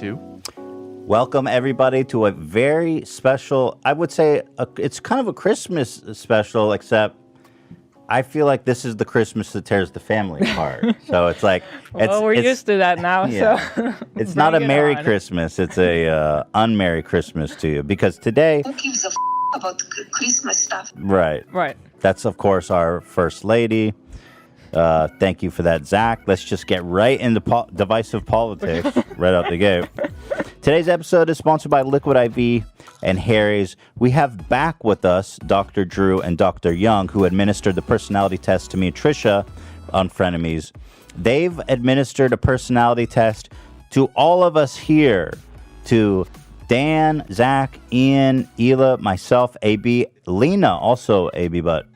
2. Welcome, everybody, to a very special, I would say it's kind of a Christmas special, except I feel like this is the Christmas that tears the family apart. So it's like... we're used to that now, yeah. So it's not a Merry on. Christmas, it's a unmerry Christmas to you. Because today... Who gives a about Christmas stuff? Right. That's, of course, our First Lady. Thank you for that, Zach. Let's just get right into divisive politics right out the gate. Today's episode is sponsored by Liquid IV and Harry's. We have back with us Dr. Drew and Dr. Young, who administered the personality test to me and Trisha on Frenemies. They've administered a personality test to all of us here, to Dan, Zach, Ian, Hila, myself, AB, Lena, also AB, but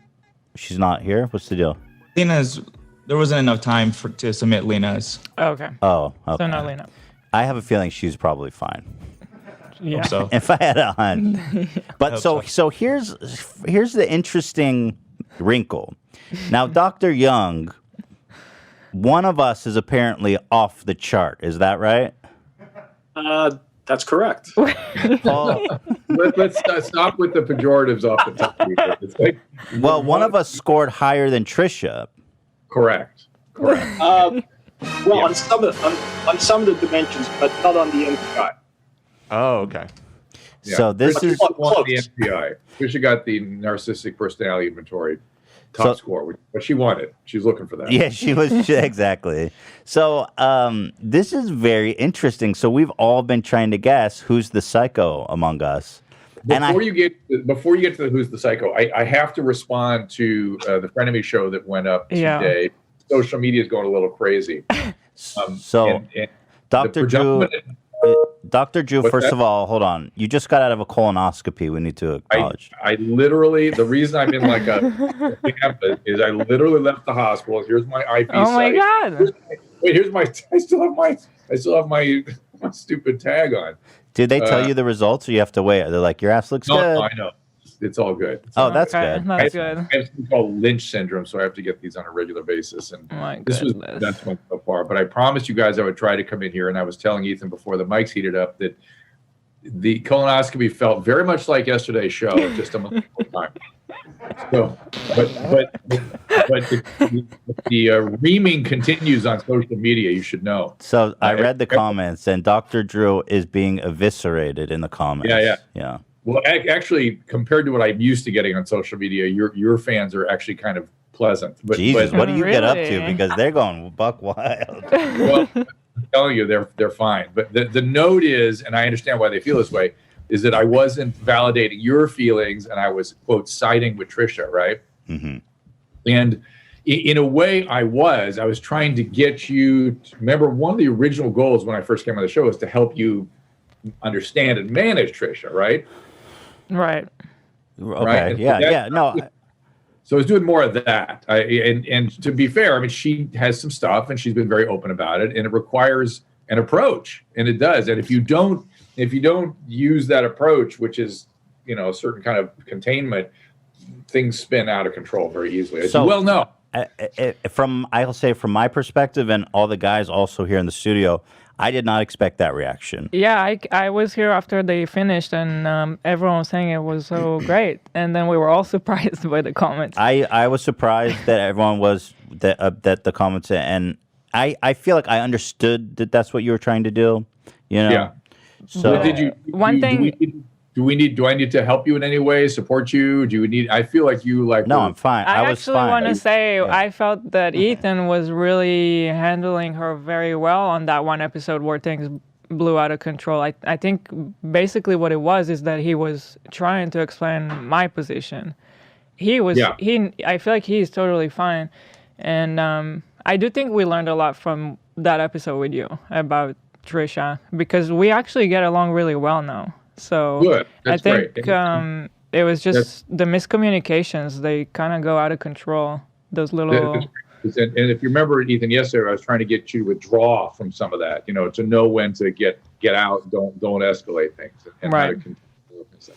she's not here. What's the deal? There wasn't enough time to submit Lena's. Okay. Oh, okay. So not Lena. I have a feeling she's probably fine. Yeah. So. If I had a hunt. But so here's the interesting wrinkle. Now, Dr. Young, one of us is apparently off the chart. Is that right? That's correct. Paul, Let's stop with the pejoratives off the top. It's like, well, one of us scored higher than Trisha. Correct. Well, on some of the dimensions, but not on the MPI. Oh, okay. Yeah. So this Trisha is won the NPI. Trisha got the narcissistic personality inventory top score, but she won it. She's looking for that. Yeah, she was exactly. So this is very interesting. So we've all been trying to guess who's the psycho among us. Before you get to the who's the psycho, I have to respond to the Frenemy show that went up today. Social media is going a little crazy. And Dr. Drew, first of all, hold on. You just got out of a colonoscopy. We need to acknowledge. I literally, the reason I'm in like a is I literally left the hospital. Here's my IV Oh my God. Wait, here's my. I still have my stupid tag on. Did they tell you the results, or you have to wait? They're like, your ass looks good. No, I know. It's all good. That's good. That's good. I have something called Lynch syndrome, so I have to get these on a regular basis. And this was the best one so far. But I promised you guys I would try to come in here, and I was telling Ethan before the mics heated up that the colonoscopy felt very much like yesterday's show, just a month time. So, but the reaming continues on social media. You should know. So I read the comments, and Dr. Drew is being eviscerated in the comments. Yeah. Well, actually, compared to what I'm used to getting on social media, your fans are actually kind of pleasant. Jesus, what do you get up to? Because they're going buck wild. Well, I'm telling you, they're fine. But the note is, and I understand why they feel this way, is that I wasn't validating your feelings, and I was, quote, siding with Trisha, right? Mm-hmm. And in a way, I was trying to get you to remember one of the original goals when I first came on the show was to help you understand and manage Trisha, right? Right. Okay. Right? No. So I was doing more of that. And to be fair, I mean, she has some stuff, and she's been very open about it, and it requires an approach, and it does. And if you don't use that approach, which is, a certain kind of containment, things spin out of control very easily. As you well know. I'll say from my perspective, and all the guys also here in the studio, I did not expect that reaction. Yeah, I was here after they finished, and everyone was saying it was so great. And then we were all surprised by the comments. I was surprised that everyone was, that the comments, and I feel like I understood that that's what you were trying to do. Yeah. So but did you? Do I need to help you in any way? Support you? Do you need? I feel like you like. No, I'm fine. I was actually fine. want to say I felt that Ethan was really handling her very well on that one episode where things blew out of control. I think basically what it was is that he was trying to explain my position. He was. Yeah. I feel like he's totally fine, and I do think we learned a lot from that episode with you about Trisha, because we actually get along really well now. So good. That's I think great. It was just the miscommunications. They kind of go out of control. Those little. And if you remember, Ethan, yesterday I was trying to get you to withdraw from some of that. To know when to get out. Don't escalate things. And right.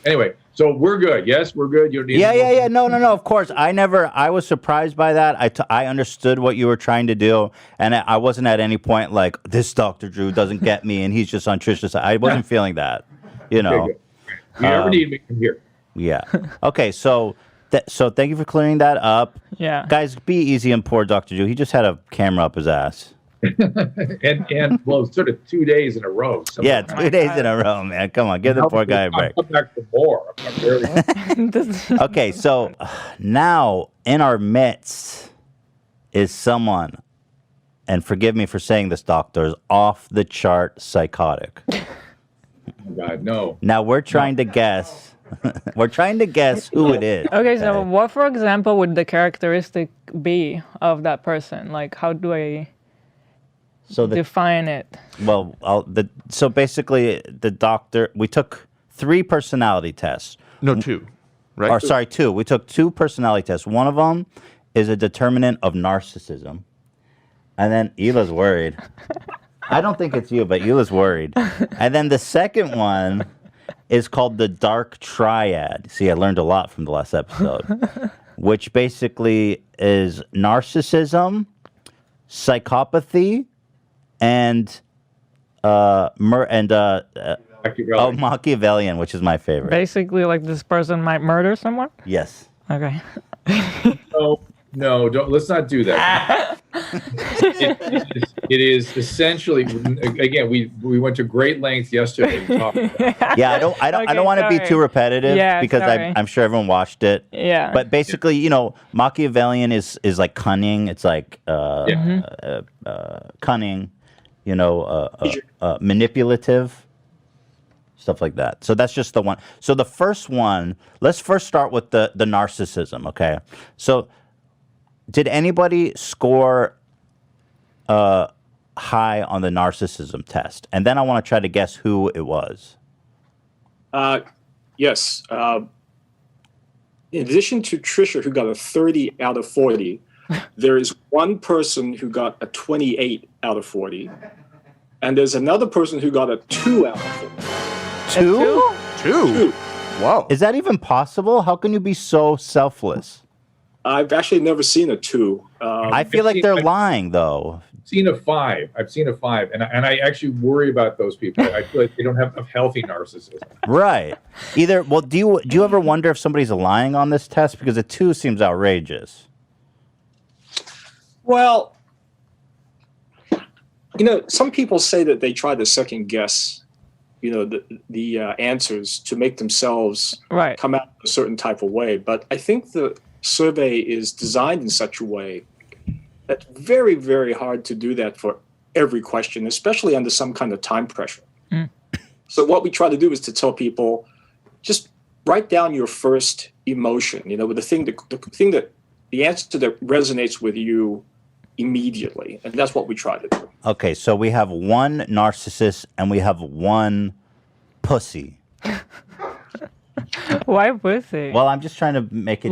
Anyway, so we're good. Yes, we're good. You don't need Yeah. No. Of course, I was surprised by that. I understood what you were trying to do, and I wasn't at any point like this Dr. Drew doesn't get me, and he's just on Trisha's side. I wasn't feeling that, you know. Okay, good. You ever need me, I'm here. Yeah. Okay. So thank you for clearing that up. Yeah. Guys, be easy on poor Dr. Drew. He just had a camera up his ass. and well, sort of 2 days in a row. So Yeah, 2 days in a row, man. Come on, give the poor guy a break. I'll come back for more. I'm barely... Okay, so now in our midst is someone, and forgive me for saying this, doctor, is off the chart psychotic. Oh God, no. Now we're trying to guess. We're trying to guess who it is. Okay, so what, for example, would the characteristic be of that person? Like, how do I define it? Well, so basically, the doctor, we took 3 personality tests. No, 2, right? Or sorry, 2. We took 2 personality tests. One of them is a determinant of narcissism. And then Hila's worried. I don't think it's you, but Hila's worried. And then the second one is called the dark triad. See, I learned a lot from the last episode, which basically is narcissism, psychopathy, and Machiavellian, which is my favorite. Basically, like this person might murder someone? Yes. Okay. No, don't. Let's not do that. It is essentially, again, we went to great lengths yesterday to talk about. Yeah, I don't want to be too repetitive because sorry. I'm sure everyone watched it. Yeah. But basically, you know, Machiavellian is like cunning. It's like cunning, you know, manipulative, stuff like that. So that's just the one. So the first one, let's first start with the narcissism, okay? So did anybody score high on the narcissism test? And then I want to try to guess who it was. Yes. In addition to Trisha, who got a 30 out of 40, there is one person who got a 28 out of 40. And there's another person who got a 2 out of 40. 2? 2? Wow. Is that even possible? How can you be so selfless? I've actually never seen a 2. I feel like they're lying, though. I've seen a 5, and I actually worry about those people. I feel like they don't have a healthy narcissism. Right. Well, do you ever wonder if somebody's lying on this test? Because a 2 seems outrageous. Well, you know, some people say that they try to second guess, you know, the answers to make themselves come out a certain type of way. But I think the survey is designed in such a way that's very, very hard to do that for every question, especially under some kind of time pressure. So what we try to do is to tell people, just write down your first emotion, you know, with the answer that resonates with you immediately. And that's what we try to do. Okay, so we have one narcissist and we have one pussy. Why pussy? Well, I'm just trying to make it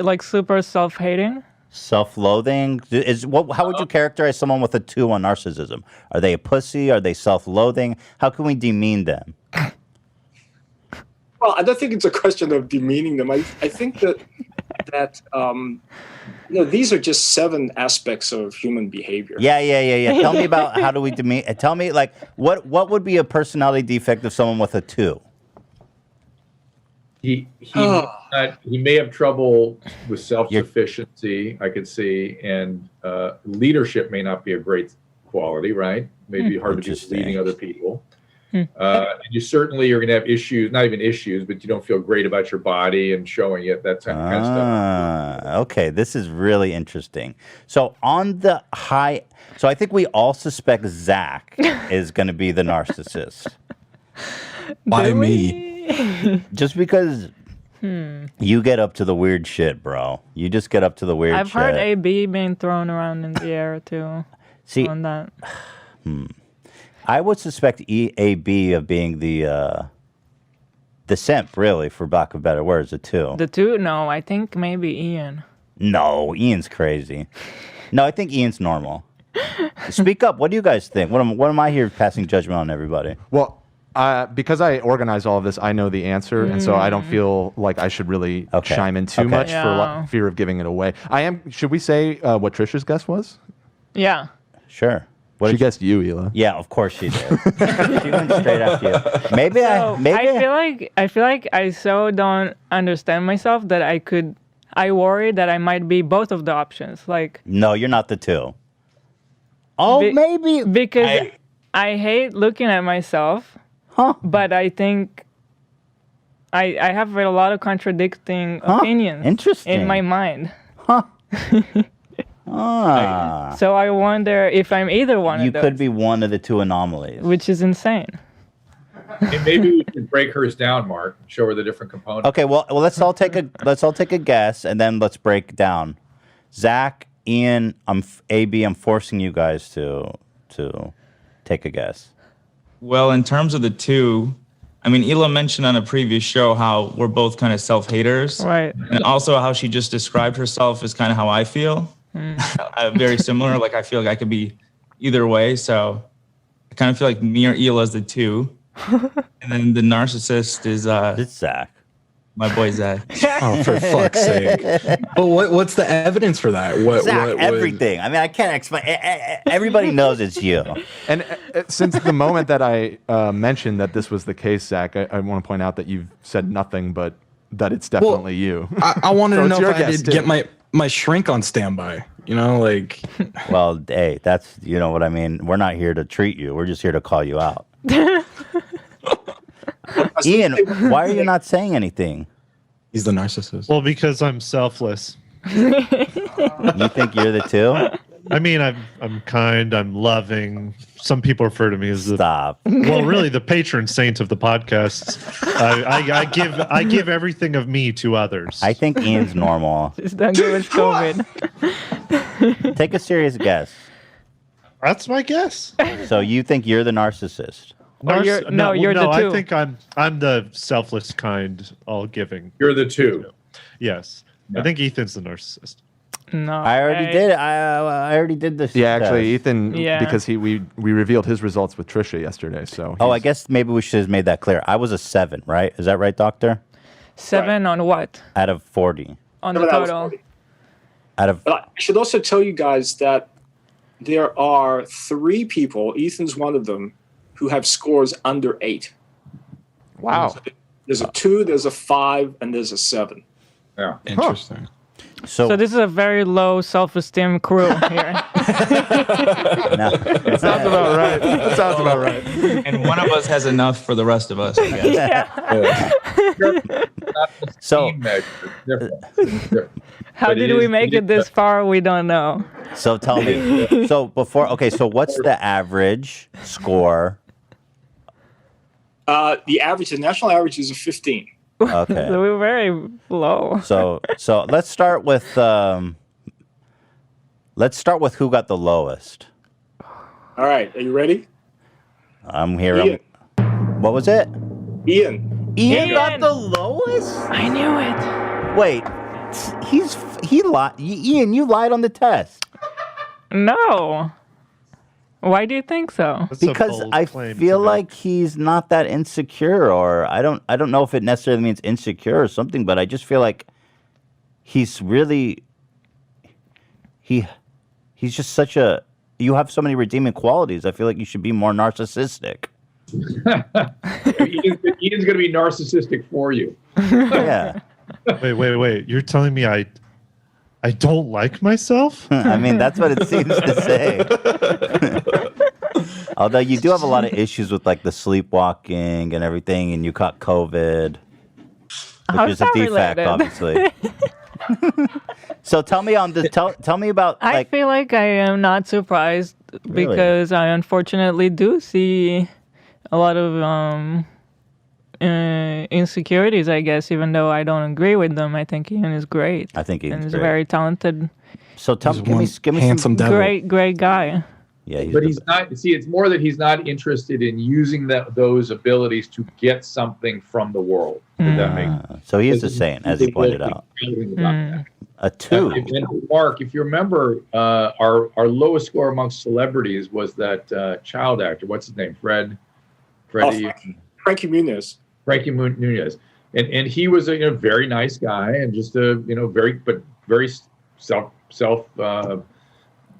like super self-hating. Self-loathing how would you characterize someone with a 2 on narcissism? Are they a pussy? Are they self-loathing? How can we demean them? Well, I don't think it's a question of demeaning them. I think that you know, these are just 7 aspects of human behavior. Yeah. Tell me about how do we demean? Tell me, like, what would be a personality defect of someone with a 2? He may have trouble with self-sufficiency, I could see, and leadership may not be a great quality, right? Maybe hard to be leading other people. And you certainly are going to have issues, not even issues, but you don't feel great about your body and showing it, that kind of stuff. Okay, this is really interesting. So on the high, so I think we all suspect Zach is going to be the narcissist. By me. Just because you get up to the weird shit, bro. You just get up to the weird shit. I've heard AB being thrown around in the air, too. See, on that. I would suspect AB of being the simp, really, for lack of better words, the 2. The 2? No, I think maybe Ian. No, Ian's crazy. No, I think Ian's normal. Speak up. What do you guys think? What am I here passing judgment on everybody? Well, Because I organize all of this, I know the answer, and so I don't feel like I should really chime in too much for fear of giving it away. Should we say what Trisha's guess was? Yeah. Sure. She guessed you, Hila. Yeah, of course she did. She went straight after you. Maybe I feel like I so don't understand myself that I worry that I might be both of the options. Like, no, you're not the two. Oh, maybe because I hate looking at myself. But I think I have a lot of contradicting opinions in my mind. So I wonder if I'm either one of those. You could be one of the two anomalies. Which is insane. And maybe we can break hers down, Mark, and show her the different components. Okay, well let's all take a guess and then let's break down. Zach, Ian, AB, I'm forcing you guys to take a guess. Well, in terms of the two, I mean, Hila mentioned on a previous show how we're both kind of self-haters. Right. And also how she just described herself is kind of how I feel. Very similar. Like, I feel like I could be either way. So I kind of feel like me or Hila is the two. And then the narcissist is... it's Zach. My boy Zach. Oh, for fuck's sake. But what's the evidence for that? Zach, everything. I mean, I can't explain. Everybody knows it's you. And since the moment that I mentioned that this was the case, Zach, I want to point out that you've said nothing but that it's definitely you. I wanted to know if I did get my shrink on standby. You know, like... Well, hey, that's, you know what I mean? We're not here to treat you. We're just here to call you out. Ian, why are you not saying anything? He's the narcissist. Well, because I'm selfless. You think you're the two? I mean, I'm kind, I'm loving. Some people refer to me as well, really the patron saint of the podcasts. I give everything of me to others. I think Ian's normal. Just don't give us COVID. Take a serious guess. That's my guess. So you think you're the narcissist? You're the two. I think I'm the selfless kind, all giving. You're the two. Yes. I think Ethan's the narcissist. No, I already did. I already did this. Yeah, actually, Ethan, because we revealed his results with Trisha yesterday. So I guess maybe we should have made that clear. I was a 7, right? Is that right, Doctor? 7 on what? Out of 40. On the total. But I should also tell you guys that there are 3 people, Ethan's one of them, who have scores under 8. Wow. So there's a 2, there's a 5, and there's a 7. Yeah. Interesting. So this is a very low self-esteem crew here. That sounds about right. That sounds about right. And one of us has enough for the rest of us, I guess. So how did we make it this far? We don't know. So tell me. So what's the average score? The national average is a 15. Okay. So we're very low. So let's start with who got the lowest. All right, are you ready? I'm here. Ian. What was it? Ian. Ian got the lowest? I knew it. Wait, he lied. Ian, you lied on the test. No. Why do you think so? That's Because I feel like he's not that insecure, or I don't know if it necessarily means insecure or something, but I just feel like he's really he's just such a you have so many redeeming qualities. I feel like you should be more narcissistic. Ian's going to be narcissistic for you. Yeah. Wait. You're telling me I don't like myself? I mean, that's what it seems to say. Although you do have a lot of issues with like the sleepwalking and everything, and you caught COVID, which is a defect, obviously. So tell me tell me about. I feel like I am not surprised because I unfortunately do see a lot of insecurities, I guess, even though I don't agree with them. I think Ian is great. I think Ian's and he's great. a very talented, so give me handsome some devil. great guy. Yeah, But he's not. See, it's more that he's not interested in using those abilities to get something from the world. Does that make sense? So he is a saint, as he pointed out. A 2. And Mark, if you remember, our lowest score amongst celebrities was that child actor. What's his name? Fred. Frankie Muniz. Frankie Muniz. And he was a very nice guy and just a very self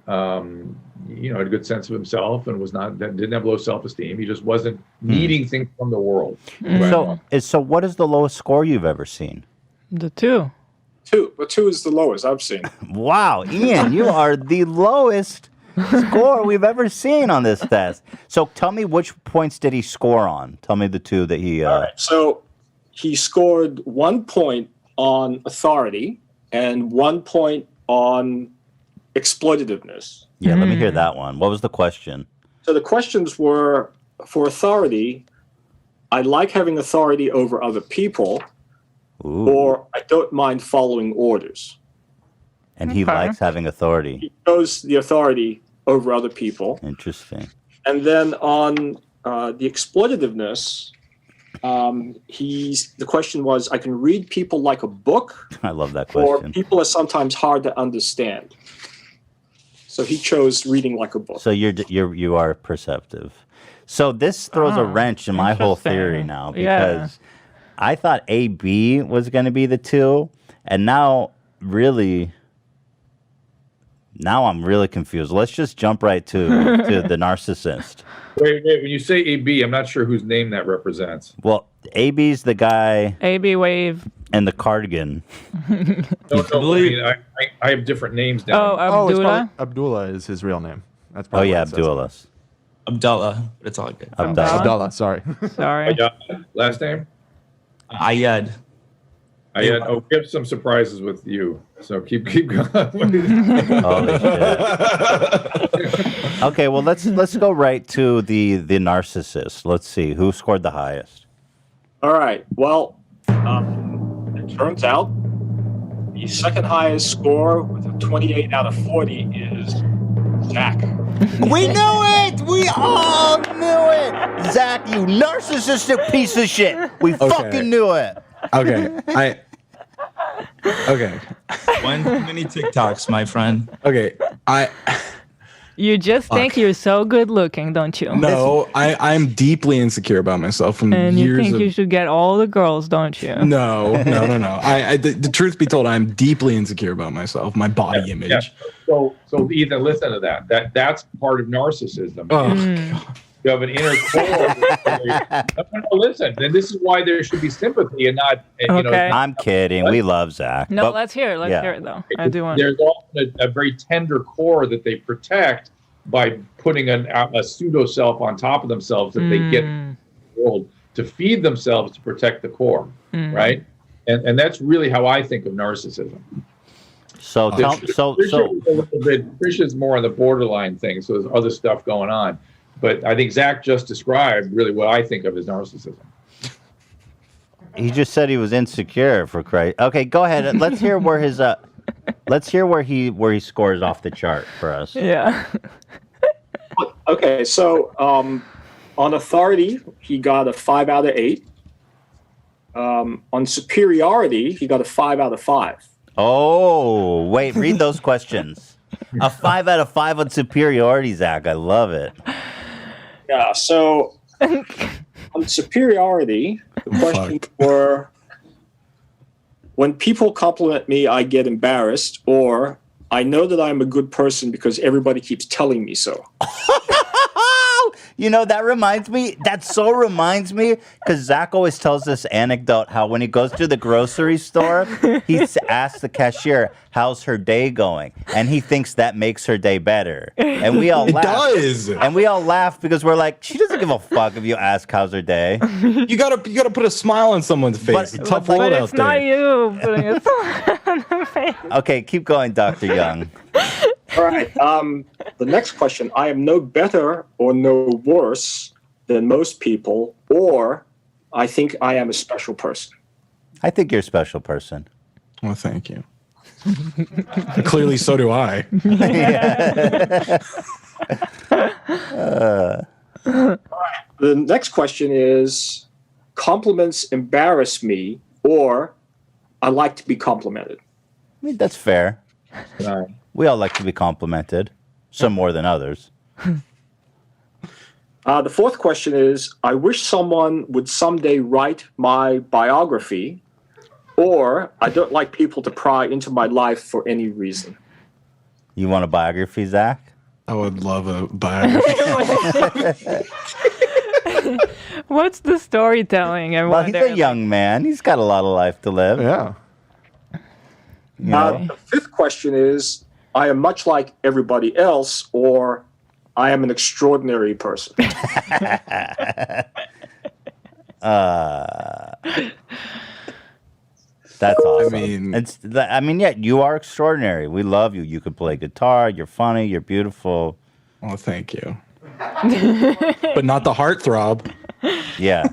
had a good sense of himself and didn't have low self-esteem. He just wasn't needing things from the world. So what is the lowest score you've ever seen? The 2. 2. But 2 is the lowest I've seen. Wow, Ian, you are the lowest score we've ever seen on this test. So tell me, which points did he score on? Tell me the 2 that he... All right, so he scored 1 point on authority and 1 point on exploitativeness. Yeah, let me hear that one. What was the question? So the questions were, for authority, I like having authority over other people, or I don't mind following orders. And he likes having authority. He chose the authority over other people. Interesting. And then on the exploitativeness, the question was, I can read people like a book. I love that question. Or people are sometimes hard to understand. So he chose reading like a book. So you are perceptive. So this throws a wrench in my whole theory now, because I thought AB was going to be the 2, and now I'm really confused. Let's just jump right to the narcissist. Wait. When you say AB, I'm not sure whose name that represents. Well, AB's the guy. AB wave. And the cardigan. I have different names now. Oh, Abdullah? Abdullah is his real name. That's Oh, yeah, Abdullah. Abdullah, but it's all good. Abdullah, sorry. Sorry. Last name? Ayad. Ayad. Oh, we have some surprises with you. So keep going. Holy shit. Okay, well, let's go right to the narcissist. Let's see. Who scored the highest? All right. Well, it turns out the second highest score with a 28 out of 40 is Zach. We knew it! We all knew it! Zach, you narcissistic piece of shit! We fucking knew it! Okay, Okay. One too many TikToks, my friend. Okay, You just think you're so good looking, don't you? No, I'm deeply insecure about myself from and years you think of... you should get all the girls, don't you? No. The truth be told, I'm deeply insecure about myself, my body image. Yeah. So Ethan, listen to that. That's part of narcissism. Oh, You have an inner core. Listen, and this is why there should be sympathy and not. I'm kidding. We love Zach. No, let's hear it. Let's hear it though. I do want. There's often a very tender core that they protect by putting a pseudo self on top of themselves that they get in the world to feed themselves to protect the core, right? And that's really how I think of narcissism. So Trisha's more on the borderline thing. So there's other stuff going on. But I think Zach just described really what I think of as narcissism. He just said he was insecure, for Christ. Okay, go ahead. Let's hear where his let's hear where he scores off the chart for us. Yeah. Okay, so on authority, he got a 5 out of 8. On superiority, he got a 5 out of 5. Oh, wait, read those questions. A 5 out of 5 on superiority, Zach. I love it. Yeah, so on superiority, the questions were, when people compliment me, I get embarrassed, or I know that I'm a good person because everybody keeps telling me so. You know, that so reminds me, because Zach always tells this anecdote how when he goes to the grocery store, he asks the cashier, how's her day going? And he thinks that makes her day better. And we all laugh. It does. And we all laugh because we're like, she doesn't give a fuck if you ask how's her day. You gotta put a smile on someone's face. It's a tough world out there. But it's not you putting a smile on her face. Okay, keep going, Dr. Young. All right. The next question, I am no better or no worse than most people, or I think I am a special person. I think you're a special person. Well, thank you. Clearly, so do I. The next question is, compliments embarrass me, or I like to be complimented. I mean, that's fair. We all like to be complimented, some more than others. The fourth question is, I wish someone would someday write my biography, or I don't like people to pry into my life for any reason. You want a biography, Zach? I would love a biography. What's the storytelling? Well, he's a young man. He's got a lot of life to live. Yeah. The fifth question is, I am much like everybody else, or I am an extraordinary person. That's awesome. Yeah, you are extraordinary. We love you. You could play guitar. You're funny. You're beautiful. Well, thank you. But not the heartthrob. Yeah.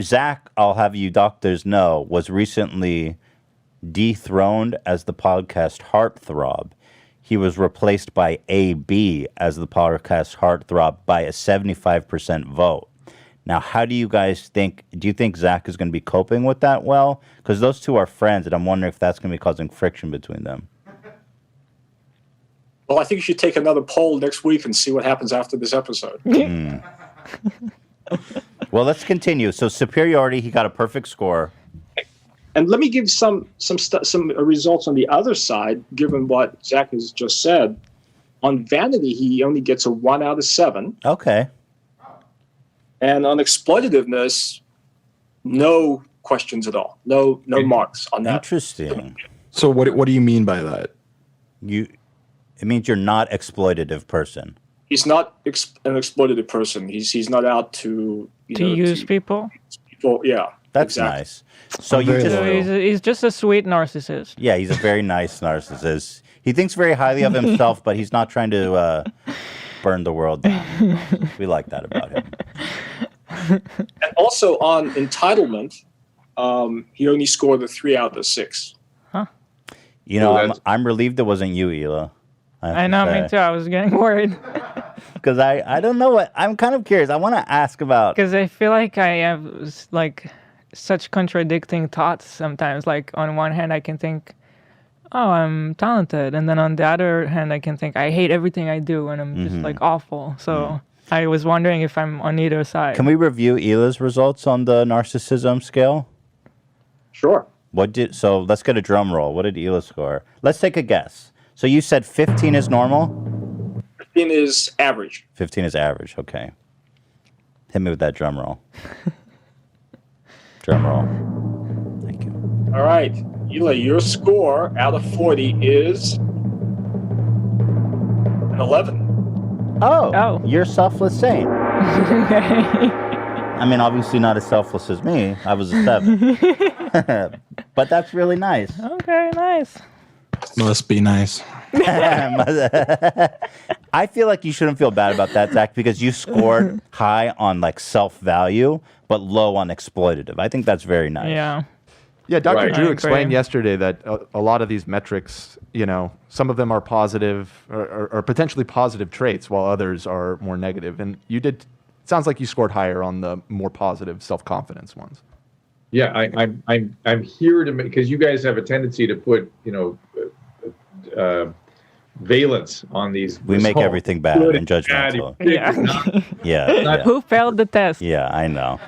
Zach, I'll have you doctors know, was recently dethroned as the podcast heartthrob. He was replaced by AB as the podcast heartthrob by a 75% vote. Now, how do you guys think? Do you think Zach is going to be coping with that well? Because those two are friends, and I'm wondering if that's going to be causing friction between them. Well, I think you should take another poll next week and see what happens after this episode. Well, let's continue. So, superiority, he got a perfect score. And let me give some results on the other side, given what Zach has just said. On vanity, he only gets a 1 out of 7. Okay. And on exploitativeness, no questions at all. No marks on that. Interesting. So what do you mean by that? It means you're not exploitative person. He's not an exploitative person. He's not out to use people. Yeah. That's exactly. Nice. So he's just a sweet narcissist. Yeah, he's a very nice narcissist. He thinks very highly of himself, but he's not trying to burn the world down. We like that about him. And also on entitlement, he only scored a 3 out of 6. Huh? You know, I'm relieved it wasn't you, Hila. I know, me too. I was getting worried. Because I don't know what, I'm kind of curious. I want to ask about. Because I feel like I have such contradicting thoughts sometimes. Like on one hand, I can think, oh, I'm talented. And then on the other hand, I can think, I hate everything I do and I'm just awful. So I was wondering if I'm on either side. Can we review Hila's results on the narcissism scale? Sure. So let's get a drum roll. What did Hila score? Let's take a guess. So you said 15 is normal? 15 is average. 15 is average. Okay. Hit me with that drum roll. Drum roll. Thank you. All right. Hila, your score out of 40 is an 11. Oh. You're selfless saint. I mean, obviously not as selfless as me. I was a 7. But that's really nice. Okay, nice. Must be nice. I feel like you shouldn't feel bad about that, Zach, because you scored high on self-value, but low on exploitative. I think that's very nice. Yeah. Yeah, Dr. Drew explained yesterday that a lot of these metrics, some of them are positive or potentially positive traits, while others are more negative. And it sounds like you scored higher on the more positive self-confidence ones. Yeah, I'm here to make, because you guys have a tendency to put valence on these. We make everything bad and judgmental. Yeah. Who failed the test? Yeah, I know.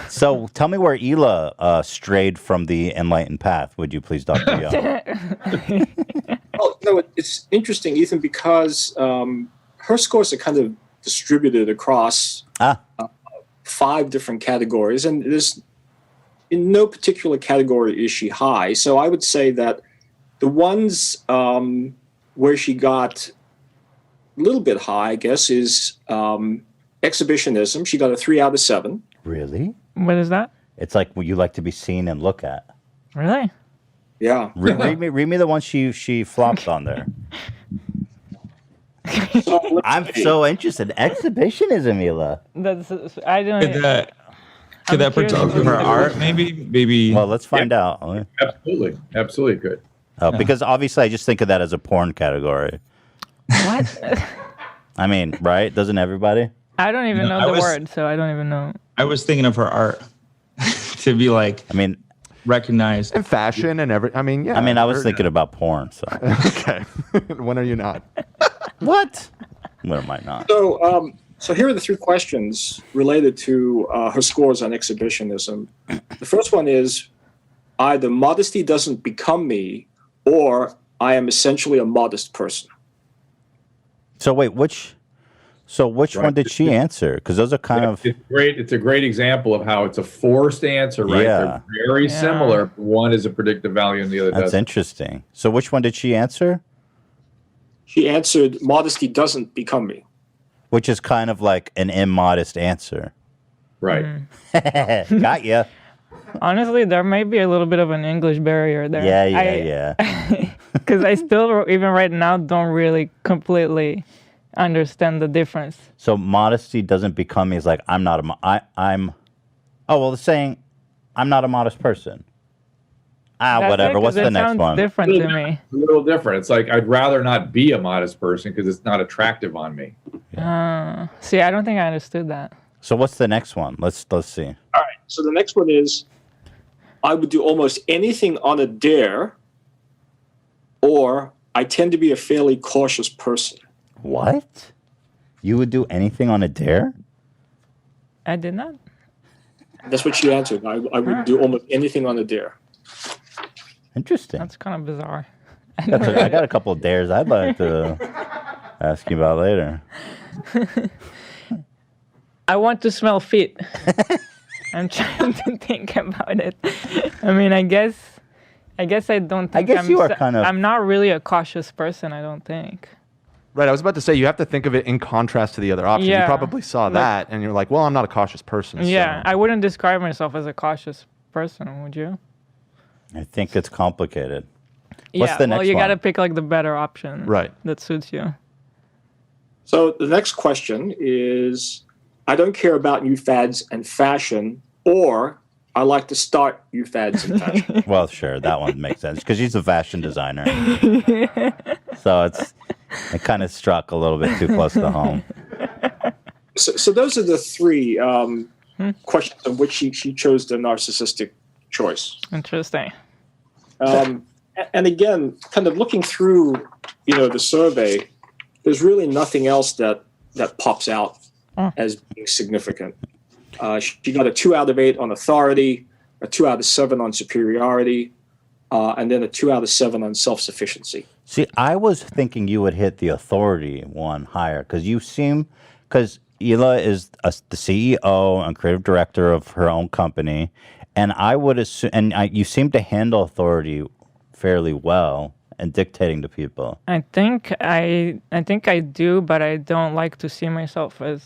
So tell me where Hila strayed from the enlightened path, would you please, Dr. Young? Well, it's interesting, Ethan, because her scores are kind of distributed across 5 different categories, and there's in no particular category is she high. So I would say that the ones where she got a little bit high, I guess, is exhibitionism. She got a 3 out of 7. Really? What is that? It's like what you like to be seen and look at. Really? Yeah. Read me the one she flopped on there. I'm so interested. Exhibition,ism, Hila. I don't. Could that pertain to her art? Maybe. Well, let's find out. Absolutely good. Oh, because obviously I just think of that as a porn category. What? I mean, right? Doesn't everybody? I don't even know the word, so I don't even know. I was thinking of her art to be recognized. And fashion and everything. I mean, yeah. I mean, I was thinking about porn, so. Okay. When are you not? What? Well, it might not. So here are the 3 questions related to her scores on exhibitionism. The first one is either modesty doesn't become me, or I am essentially a modest person. So wait, which one did she answer? Because those are kind of great. It's a great example of how it's a forced answer, right? Yeah. They're very similar. One is a predictive value, and the other doesn't. That's interesting. So which one did she answer? She answered, modesty doesn't become me. Which is kind of like an immodest answer. Right. Got ya. Honestly, there may be a little bit of an English barrier there. Yeah. Because I still, even right now, don't really completely understand the difference. So modesty doesn't become me is like, I'm not the saying, I'm not a modest person. Whatever. What's the next one? Different to me. A little different. It's like I'd rather not be a modest person because it's not attractive on me. See, I don't think I understood that. So what's the next one? Let's see. All right. So the next one is, I would do almost anything on a dare, or I tend to be a fairly cautious person. What? You would do anything on a dare? I did not. That's what she answered. I would do almost anything on a dare. Interesting. That's kind of bizarre. I got a couple of dares I'd like to ask you about later. I want to smell feet. I'm trying to think about it. I mean, I guess I don't think I'm not really a cautious person, I don't think. Right, I was about to say, you have to think of it in contrast to the other option. Yeah. You probably saw that, and you're like, well, I'm not a cautious person. Yeah, so. I wouldn't describe myself as a cautious person, would you? I think it's complicated. What's the next well, you one? got to pick like the better option. Right. That suits you. So the next question is, I don't care about new fads and fashion, or I like to start new fads and fashion. Well, sure, that one makes sense because she's a fashion designer. So it kind of struck a little bit too close to home. So those are the 3 questions on which she chose the narcissistic choice. Interesting. And again, kind of looking through, the survey, there's really nothing else that pops out as being significant. She got a 2 out of 8 on authority, a 2 out of 7 on superiority, and then a 2 out of 7 on self-sufficiency. See, I was thinking you would hit the authority one higher because Hila is the CEO and creative director of her own company, and I would assume, you seem to handle authority fairly well and dictating to people. I think I do, but I don't like to see myself as.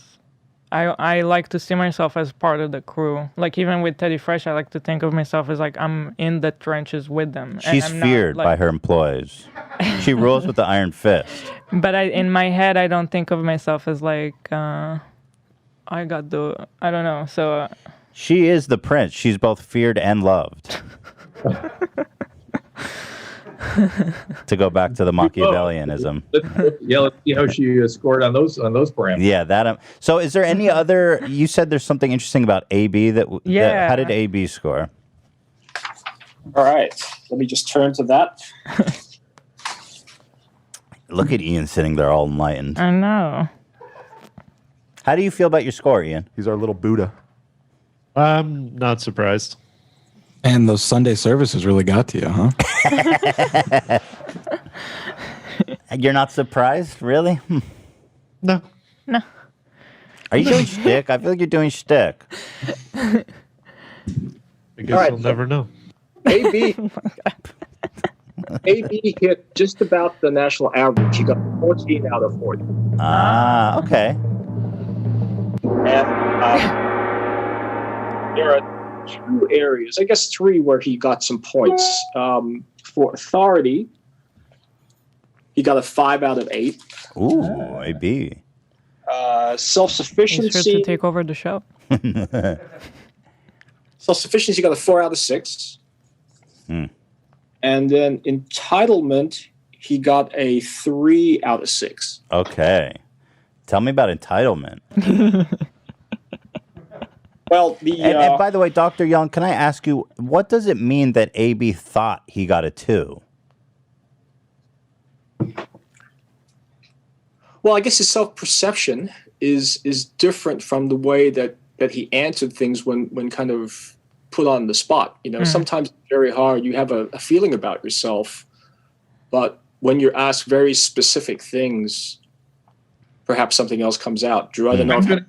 I like to see myself as part of the crew. Like even with Teddy Fresh, I like to think of myself as like I'm in the trenches with them. She's feared by her employees. She rules with the iron fist. But in my head, I don't think of myself as like I don't know. So she is the prince. She's both feared and loved. To go back to the Machiavellianism. Let's see how she scored on those parameters. Yeah, that. So, is there any other? You said there's something interesting about AB how did AB score? All right, let me just turn to that. Look at Ian sitting there all enlightened. I know. How do you feel about your score, Ian? He's our little Buddha. I'm not surprised. And those Sunday services really got to you, huh? You're not surprised, really? No. Are you doing shtick? I feel like you're doing shtick. I guess we'll never know. AB hit just about the national average. He got 14 out of 40. Ah, okay. And there are 2 areas, I guess 3, where he got some points. For authority, he got a 5 out of 8. Ooh, AB. Self-sufficiency. He's here to take over the show. Self-sufficiency got a 4 out of 6. And then entitlement, he got a 3 out of 6. Okay. Tell me about entitlement. Well, and by the way, Dr. Young, can I ask you, what does it mean that AB thought he got a 2? Well, I guess his self-perception is different from the way that he answered things when kind of put on the spot. Sometimes it's very hard. You have a feeling about yourself, but when you're asked very specific things, perhaps something else comes out. Drew, I don't know. I'm going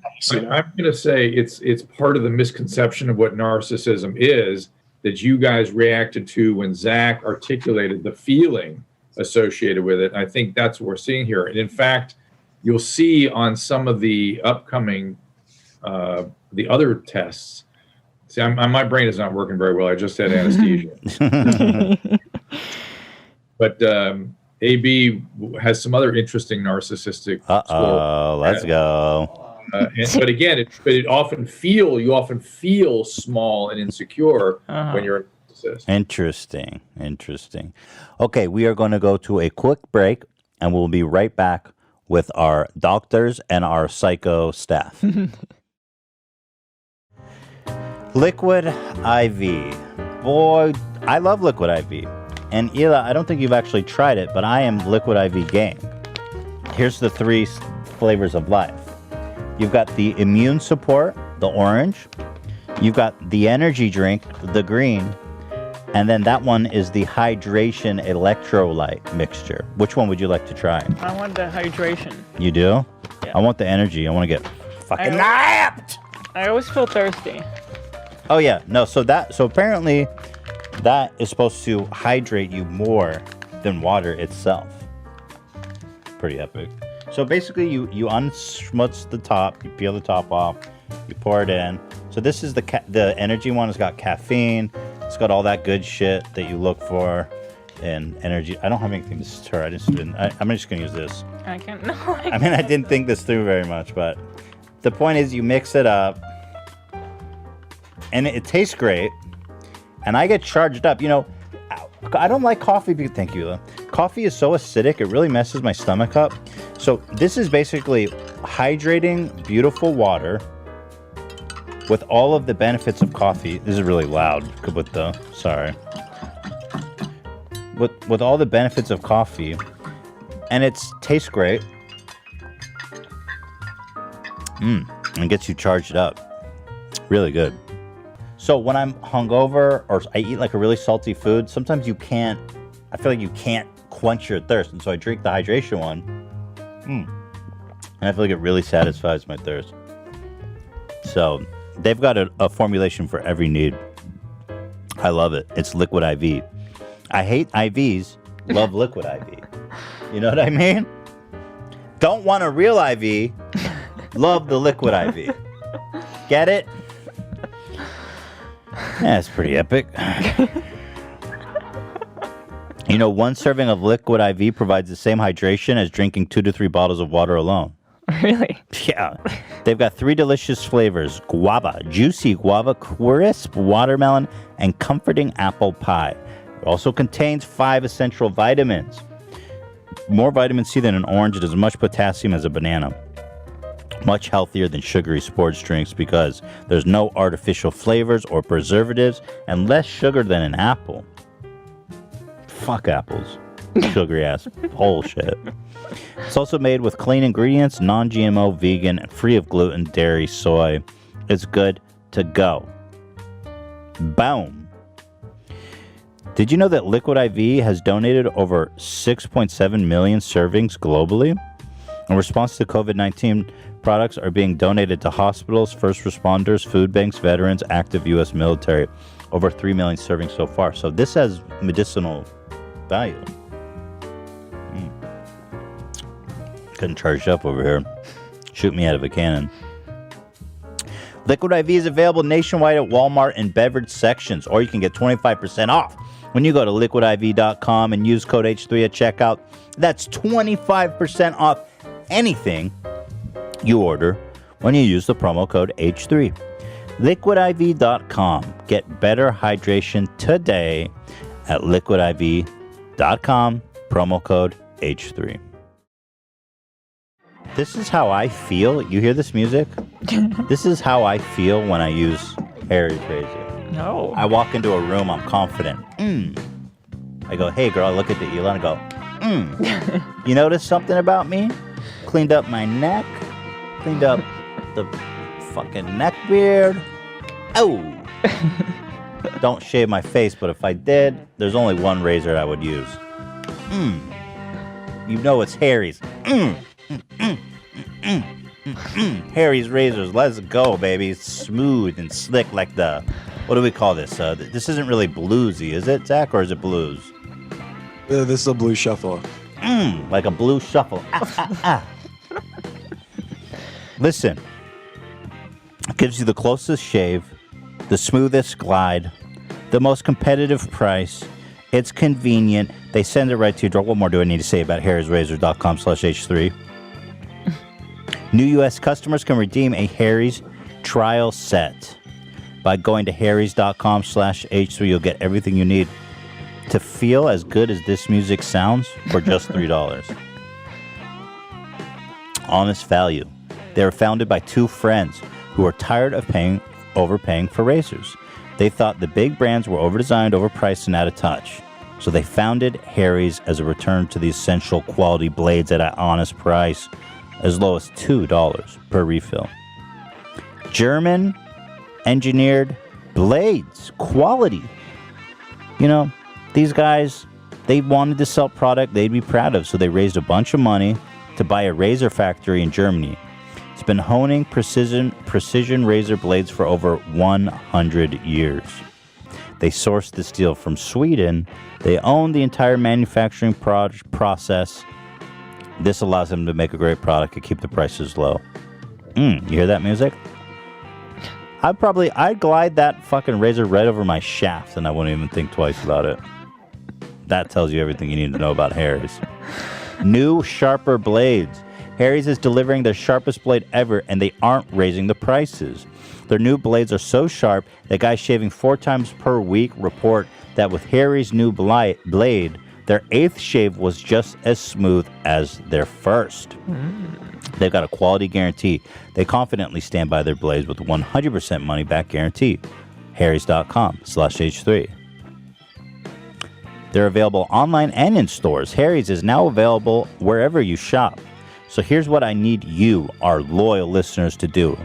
to say it's part of the misconception of what narcissism is that you guys reacted to when Zach articulated the feeling associated with it. I think that's what we're seeing here. And in fact, you'll see on some of the upcoming, the other tests. See, my brain is not working very well. I just had anesthesia. But AB has some other interesting narcissistic. Let's go. But again, you often feel small and insecure when you're a narcissist. Interesting. Okay, we are going to go to a quick break, and we'll be right back with our doctors and our psycho staff. Liquid IV. Boy, I love Liquid IV. And Ela, I don't think you've actually tried it, but I am Liquid IV game. Here's the 3 flavors of life. You've got the immune support, the orange. You've got the energy drink, the green. And then that one is the hydration electrolyte mixture. Which one would you like to try? I want the hydration. You do? Yeah. I want the energy. I want to get fucking napped. I always feel thirsty. Oh yeah, no. So apparently, that is supposed to hydrate you more than water itself. Pretty epic. So basically, you unsmutz the top, you peel the top off, you pour it in. So this is the energy one. It's got caffeine. It's got all that good shit that you look for in energy. I don't have anything to stir. I'm just gonna use this. I can't. I didn't think this through very much, but the point is, you mix it up, and it tastes great. And I get charged up. I don't like coffee. Thank you, Ela. Coffee is so acidic, it really messes my stomach up. So this is basically hydrating, beautiful water with all of the benefits of coffee. This is really loud with all the benefits of coffee, and it tastes great. And gets you charged up. Really good. So when I'm hungover or I eat like a really salty food, sometimes I feel like you can't quench your thirst. And so I drink the hydration one. And I feel like it really satisfies my thirst. So they've got a formulation for every need. I love it. It's Liquid IV. I hate IVs, love Liquid IV. You know what I mean? Don't want a real IV, love the Liquid IV. Get it? Yeah, it's pretty epic. One serving of Liquid IV provides the same hydration as drinking 2 to 3 bottles of water alone. Really? Yeah. They've got 3 delicious flavors: guava, juicy guava, crisp watermelon, and comforting apple pie. It also contains 5 essential vitamins. More vitamin C than an orange. It has as much potassium as a banana. Much healthier than sugary sports drinks because there's no artificial flavors or preservatives and less sugar than an apple. Fuck apples. Sugary ass bullshit. It's also made with clean ingredients, non-GMO, vegan, and free of gluten, dairy, soy. It's good to go. Boom. Did you know that Liquid IV has donated over 6.7 million servings globally? In response to COVID-19, products are being donated to hospitals, first responders, food banks, veterans, active U.S. military. Over 3 million servings so far. So this has medicinal value. Getting charged up over here. Shoot me out of a cannon. Liquid IV is available nationwide at Walmart and beverage sections, or you can get 25% off when you go to liquidiv.com and use code H3 at checkout. That's 25% off anything you order when you use the promo code H3. liquidiv.com. Get better hydration today at liquidiv.com, promo code H3. This is how I feel. You hear this music? This is how I feel when I use Harry Crazy. No. I walk into a room, I'm confident. I go, hey girl, I look at the Elon and go, You notice something about me? Cleaned up my neck. Cleaned up the fucking neck beard. Oh! Don't shave my face, but if I did, there's only one razor I would use. You know it's Harry's. Harry's razors. Let's go, baby. It's smooth and slick like the... What do we call this? This isn't really bluesy, is it, Zach, or is it blues? This is a blues shuffle. Like a blues shuffle. Listen. It gives you the closest shave, the smoothest glide, the most competitive price. It's convenient. They send it right to your door. What more do I need to say about harrysrazors.com/H3? New U.S. customers can redeem a Harry's trial set. By going to harrys.com/H3, you'll get everything you need to feel as good as this music sounds for just $3. Honest value. They were founded by two friends who were tired of overpaying for razors. They thought the big brands were overdesigned, overpriced, and out of touch. So they founded Harry's as a return to the essential quality blades at an honest price, as low as $2 per refill. German engineered blades, quality. You know, these guys, they wanted to sell product they'd be proud of, so they raised a bunch of money to buy a razor factory in Germany. It's been honing precision razor blades for over 100 years. They sourced the steel from Sweden. They own the entire manufacturing process. This allows them to make a great product and keep the prices low. You hear that music? I'd glide that fucking razor right over my shaft and I wouldn't even think twice about it. That tells you everything you need to know about Harry's. New, sharper blades. Harry's is delivering their sharpest blade ever, and they aren't raising the prices. Their new blades are so sharp that guys shaving 4 times per week report that with Harry's new blade, their 8th shave was just as smooth as their first. They've got a quality guarantee. They confidently stand by their blades with a 100% money-back guarantee. Harrys.com/H3. They're available online and in stores. Harry's is now available wherever you shop. So here's what I need you, our loyal listeners, to do.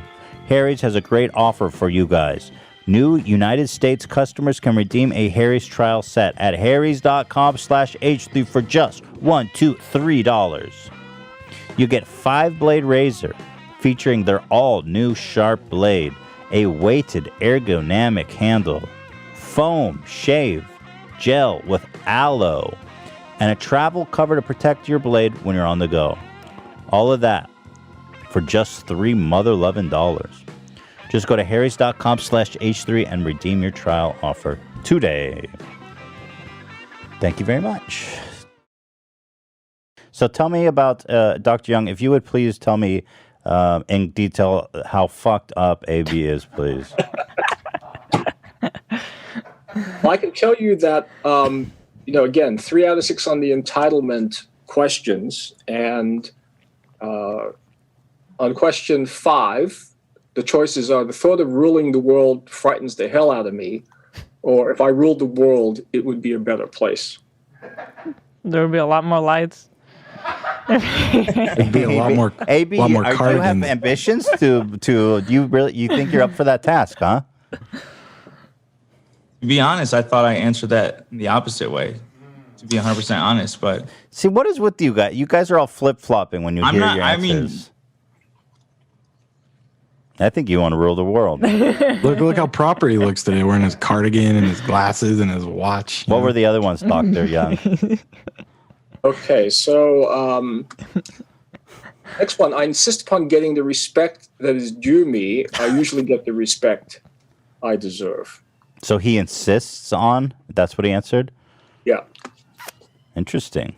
Harry's has a great offer for you guys. New United States customers can redeem a Harry's trial set at harrys.com/H3 for just $3. You get 5-blade razor featuring their all-new sharp blade, a weighted ergonomic handle, foam shave, gel with aloe, and a travel cover to protect your blade when you're on the go. All of that for just $3 mother-loving. Just go to harrys.com/H3 and redeem your trial offer today. Thank you very much. So tell me about, Dr. Young, if you would please tell me in detail how fucked up AB is, please. Well, I can tell you that, again, 3 out of 6 on the entitlement questions. And on question 5, the choices are: the thought of ruling the world frightens the hell out of me, or if I ruled the world, it would be a better place. There would be a lot more lights. It'd be a lot more. AB, lot more do you have ambitions to you think you're up for that task, huh? To be honest, I thought I answered that the opposite way. To be 100% honest, but see, what is with you guys? You guys are all flip-flopping when you hear your answers. I think you want to rule the world. Look how proper he looks today, wearing his cardigan and his glasses and his watch. What were the other ones, Dr. Young? Okay, so next one. I insist upon getting the respect that is due me. I usually get the respect I deserve. So he insists on? That's what he answered? Yeah. Interesting.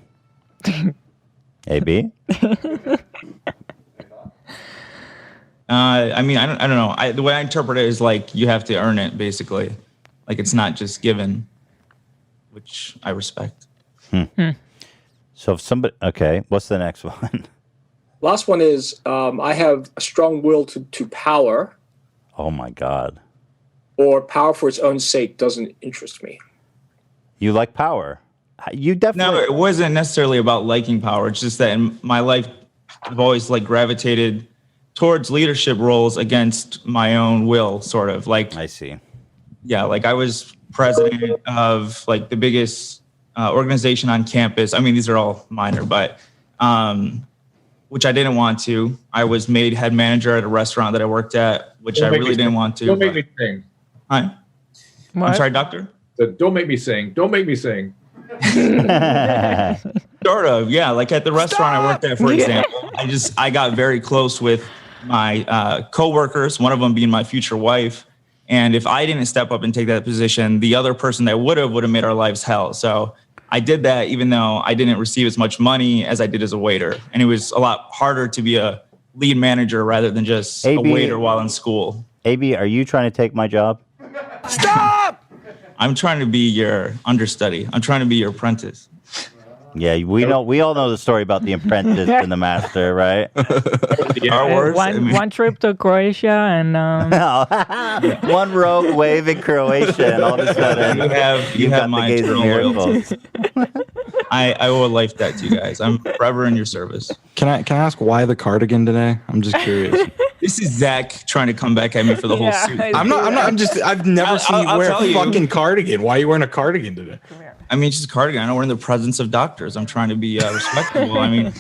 AB? I don't know. The way I interpret it is like you have to earn it, basically. Like it's not just given, which I respect. So if somebody, okay, what's the next one? Last one is I have a strong will to power. Oh my God. Or power for its own sake doesn't interest me. You like power? You definitely. No, it wasn't necessarily about liking power. It's just that in my life, I've always like gravitated towards leadership roles against my own will, sort of. Like, I see. Yeah, like I was president of like the biggest organization on campus. I mean, these are all minor, but which I didn't want to. I was made head manager at a restaurant that I worked at, which I really didn't want to. Don't make me sing. Hi. What? I'm sorry, doctor? Don't make me sing. Don't make me sing. Sort of, yeah. Like at the restaurant I worked at, for example, I got very close with my coworkers, one of them being my future wife. And if I didn't step up and take that position, the other person that would have made our lives hell. So I did that even though I didn't receive as much money as I did as a waiter. And it was a lot harder to be a lead manager rather than just a waiter while in school. AB, are you trying to take my job? Stop! I'm trying to be your understudy. I'm trying to be your apprentice. Yeah, we all know the story about the apprentice and the master, right? One trip to Croatia and one rogue wave in Croatia, and all of a sudden you have my the gaze of miracles. I owe a life debt to you guys. I'm forever in your service. Can I ask why the cardigan today? I'm just curious. This is Zach trying to come back at me for the whole suit. I'm not. I've never seen you wear a fucking cardigan. Why are you wearing a cardigan today? I mean, it's just a cardigan. I know we're in the presence of doctors. I'm trying to be respectable. I mean,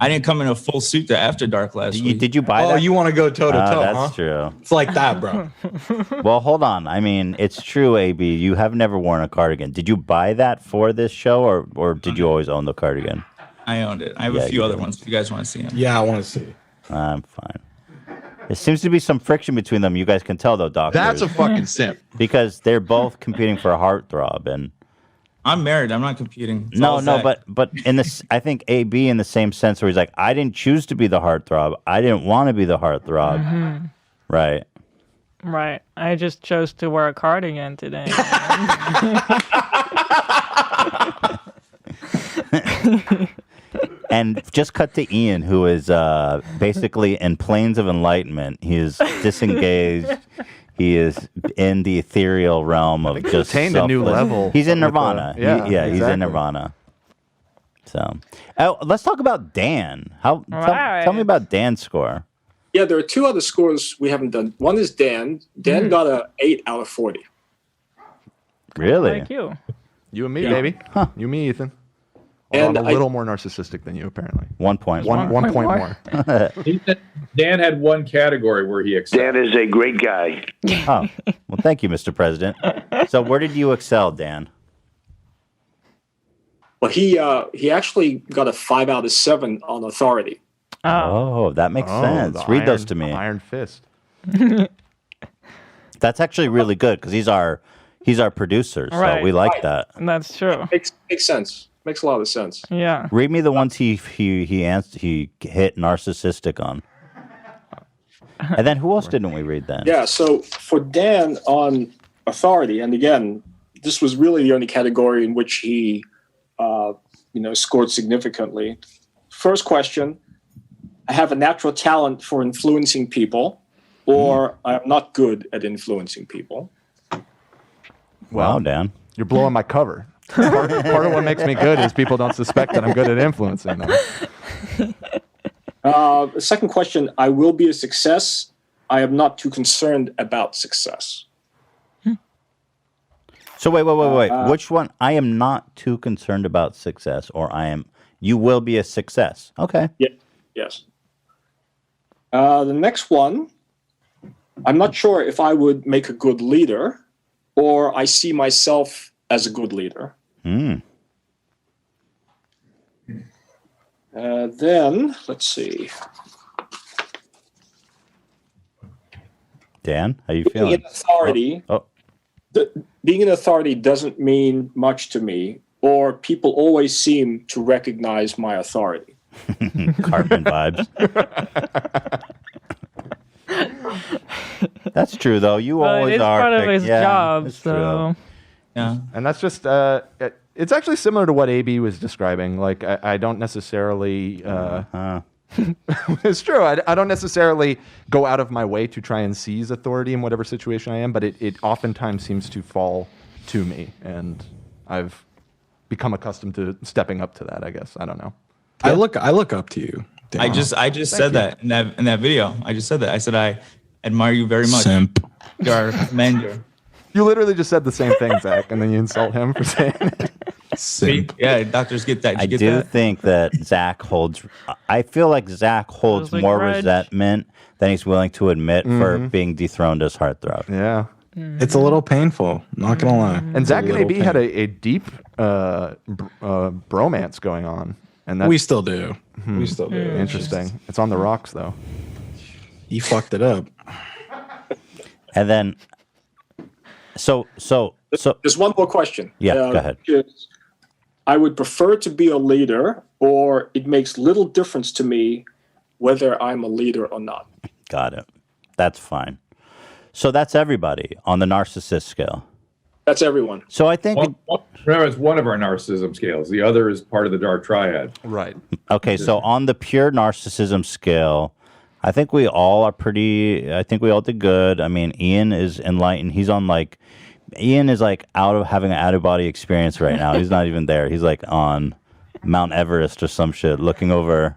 I didn't come in a full suit to After Dark last week. Did you buy that? Oh, you want to go toe to toe? That's true. It's like that, bro. Well, hold on. I mean, it's true, AB. You have never worn a cardigan. Did you buy that for this show, or did you always own the cardigan? I owned it. I have a few other ones if you guys want to see them. Yeah, I want to see. I'm fine. There seems to be some friction between them. You guys can tell, though, doctors. That's a fucking simp. Because they're both competing for a heartthrob, and I'm married. I'm not competing. No, but in this, I think AB in the same sense where he's like, I didn't choose to be the heartthrob. I didn't want to be the heartthrob. Mm-hmm. Right. Right. I just chose to wear a cardigan today. And just cut to Ian, who is basically in planes of enlightenment. He is disengaged. He is in the ethereal realm of just attained a new level. He's in Nirvana. Exactly. He's in Nirvana. So, let's talk about Dan. Tell me about Dan's score. Yeah, there are two other scores we haven't done. One is Dan. Dan got a 8 out of 40. Really? Like you. You and me, baby. Huh. You and me, Ethan. And I'm a little more narcissistic than you, apparently. 1 point. One point more. Dan had one category where he excelled. Dan is a great guy. Oh, well, thank you, Mr. President. So where did you excel, Dan? Well, he actually got a 5 out of 7 on authority. Oh, that makes sense. Read those to me. Iron Fist. That's actually really good because he's our producer, so we like that. That's true. Makes sense. Makes a lot of sense. Yeah. Read me the ones he hit narcissistic on. And then who else didn't we read then? Yeah, so for Dan on authority, and again, this was really the only category in which he scored significantly. First question, I have a natural talent for influencing people, or I am not good at influencing people. Wow, Dan. You're blowing my cover. Part of what makes me good is people don't suspect that I'm good at influencing them. The second question, I will be a success. I am not too concerned about success. So wait. Which one? I am not too concerned about success, or you will be a success. Okay. Yeah. Yes. The next one, I'm not sure if I would make a good leader, or I see myself as a good leader. Then, let's see. Dan, how you feeling? Being an authority, being an authority doesn't mean much to me, or people always seem to recognize my authority. Cartman vibes. That's true, though. You always it's are. part of his job, so. Yeah, and that's just it's actually similar to what AB was describing. Like I don't necessarily it's true. I don't necessarily go out of my way to try and seize authority in whatever situation I am, but it oftentimes seems to fall to me, and I've become accustomed to stepping up to that, I guess. I don't know. I look up to you. I just said that in that video. I just said that. I said I admire you very much. Simp. You are a commander. You literally just said the same thing, Zach, and then you insult him for saying it. Simp. Yeah, doctors get that. I do think that Zach holds. I feel like Zach holds more resentment than he's willing to admit for being dethroned as heartthrob. Yeah. It's a little painful. Not gonna lie. And Zach and AB had a deep bromance going on, and that We still do. We still do. interesting. It's on the rocks though. He fucked it up. And then, so There's one more question. Yeah, go ahead. I would prefer to be a leader, or it makes little difference to me whether I'm a leader or not. Got it. That's fine. So that's everybody on the narcissist scale. That's everyone. So I think remember, it's one of our narcissism scales. The other is part of the dark triad. Right. Okay, so on the pure narcissism scale, I think we all are pretty. I think we all did good. I mean, Ian is enlightened. He's on Ian is out of having an out of body experience right now. He's not even there. He's on Mount Everest or some shit, looking over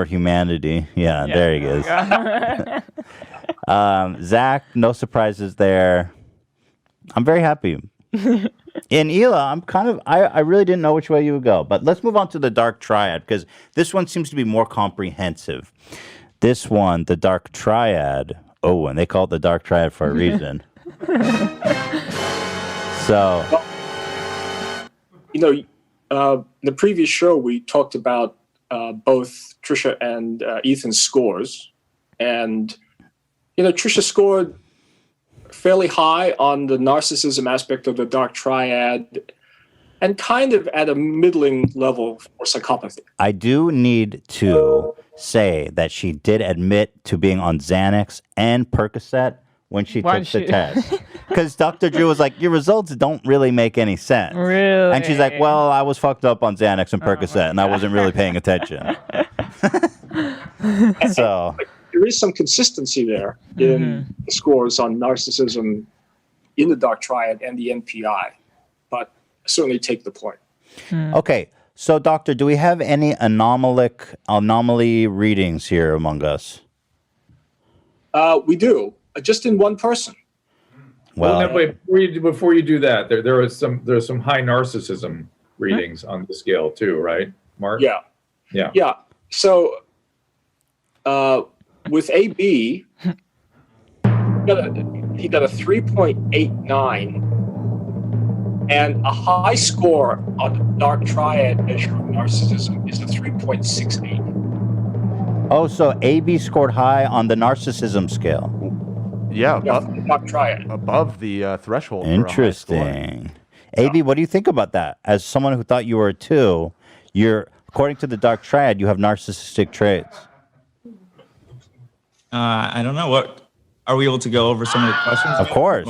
humanity. Yeah, there he is. Zach, no surprises there. I'm very happy. And Hila, I really didn't know which way you would go. But let's move on to the dark triad, because this one seems to be more comprehensive. This one, the dark triad. Oh, and they call it the dark triad for a reason. So, in the previous show, we talked about both Trisha and Ethan's scores. And, Trisha scored fairly high on the narcissism aspect of the dark triad and kind of at a middling level for psychopathy. I do need to say that she did admit to being on Xanax and Percocet when she took the test. Because Dr. Drew was like, your results don't really make any sense. Really? And she's like, well, I was fucked up on Xanax and Percocet, and I wasn't really paying attention. So there is some consistency there in the scores on narcissism in the dark triad and the NPI, but I certainly take the point. Okay, so doctor, do we have any anomaly readings here among us? We do, just in one person. Well, no, wait, before you do that, there's some high narcissism readings on the scale too, right, Mark? Yeah. So with AB, he got a 3.89, and a high score on the dark triad measure of narcissism is a 3.68. Oh, so AB scored high on the narcissism scale. Yeah, dark triad. Above the threshold. Interesting. AB, what do you think about that? As someone who thought you were a 2, according to the dark triad, you have narcissistic traits. I don't know. What are we able to go over some of the questions? Of course.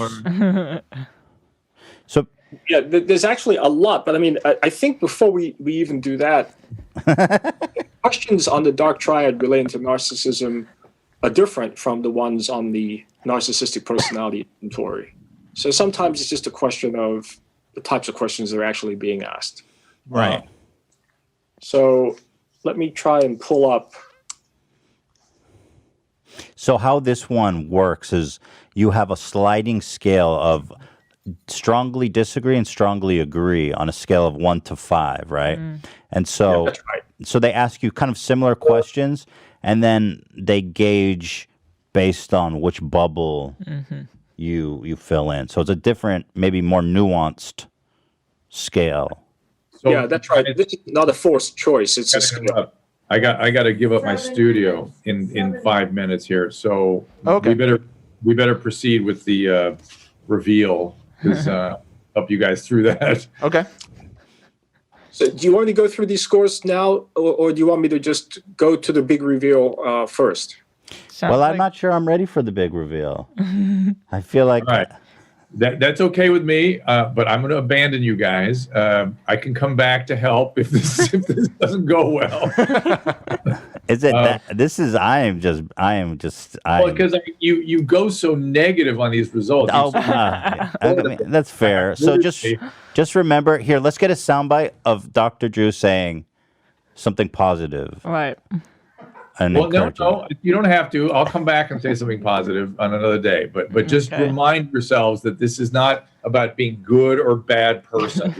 So yeah, there's actually a lot, but I mean, I think before we even do that, questions on the dark triad relating to narcissism are different from the ones on the narcissistic personality inventory. So sometimes it's just a question of the types of questions that are actually being asked. Right. So let me try and pull up. So how this one works is you have a sliding scale of strongly disagree and strongly agree on a scale of 1 to 5, right? And so, that's right. So they ask you kind of similar questions, and then they gauge based on which bubble you fill in. So it's a different, maybe more nuanced scale. So yeah, that's right. This is not a forced choice. It's a scale. I got to give up my studio in 5 minutes here. So we better proceed with the reveal, because help you guys through that. Okay. So do you want me to go through these scores now, or do you want me to just go to the big reveal first? I'm not sure I'm ready for the big reveal. I feel like... All right. That's okay with me, but I'm going to abandon you guys. I can come back to help if this doesn't go well. Is it because you go so negative on these results. That's fair. So just remember here. Let's get a soundbite of Dr. Drew saying, something positive. Right. Well, no, you don't have to. I'll come back and say something positive on another day. But just remind yourselves that this is not about being good or bad person.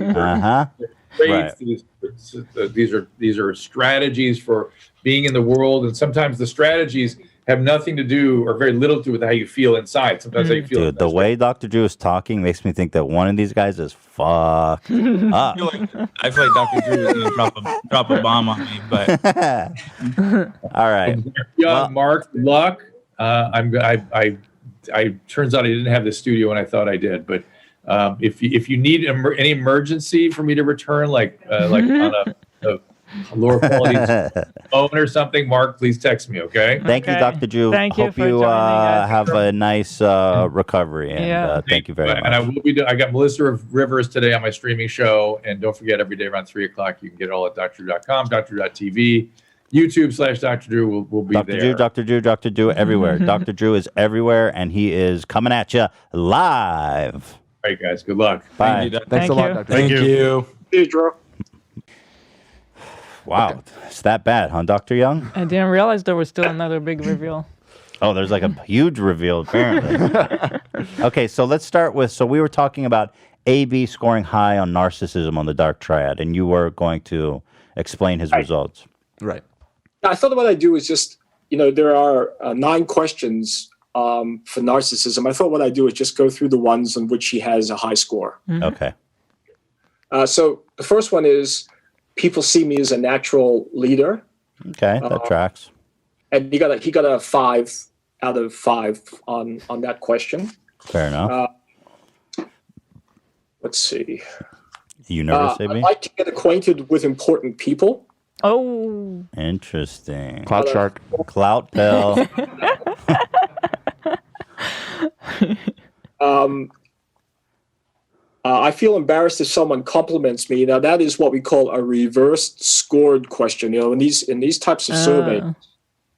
Right. These are strategies for being in the world, and sometimes the strategies have nothing to do or very little to do with how you feel inside. Sometimes how you feel. Dude, the way Dr. Drew is talking makes me think that one of these guys is fucked up. I feel like Dr. Drew is going to drop a bomb on me, but all right. Mark, luck. I turns out I didn't have the studio when I thought I did, but if you need any emergency for me to return, like on a lower quality phone or something, Mark, please text me, okay? Thank you, Dr. Drew. Thank you Hope for you joining us. have a nice recovery, and thank you very much. And I got Melissa Rivers today on my streaming show, and don't forget, every day around 3 o'clock, you can get it all at drdrew.com, drdrew.tv, YouTube/Dr. Drew will be there. Dr. Drew, everywhere. Dr. Drew is everywhere, and he is coming at you live. All right, guys. Good luck. Bye. Thanks a lot, Dr. Thank you. Hey, Drew. Wow, it's that bad, huh, Dr. Young? I didn't realize there was still another big reveal. Oh, there's like a huge reveal, apparently. Okay, so let's start with, we were talking about AB scoring high on narcissism on the dark triad, and you were going to explain his results. Right. I thought what I'd do is just, there are 9 questions for narcissism. I thought what I'd do is just go through the ones on which he has a high score. Okay. So the first one is, people see me as a natural leader. Okay, that tracks. And he got a 5 out of 5 on that question. Fair enough. Let's see. You nervous, I'd AB? like to get acquainted with important people. Oh. Interesting. Clout shark. Clout bell. I feel embarrassed if someone compliments me. Now, that is what we call a reversed scored question. In these types of surveys,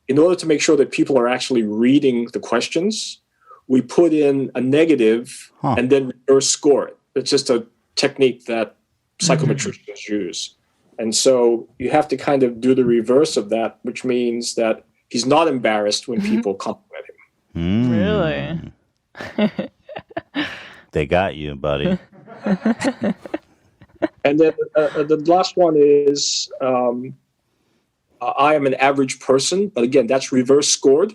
in order to make sure that people are actually reading the questions, we put in a negative and then reverse score it. It's just a technique that psychometricians use. And so you have to kind of do the reverse of that, which means that he's not embarrassed when people compliment him. Really? They got you, buddy. And then the last one is, I am an average person, but again, that's reverse scored.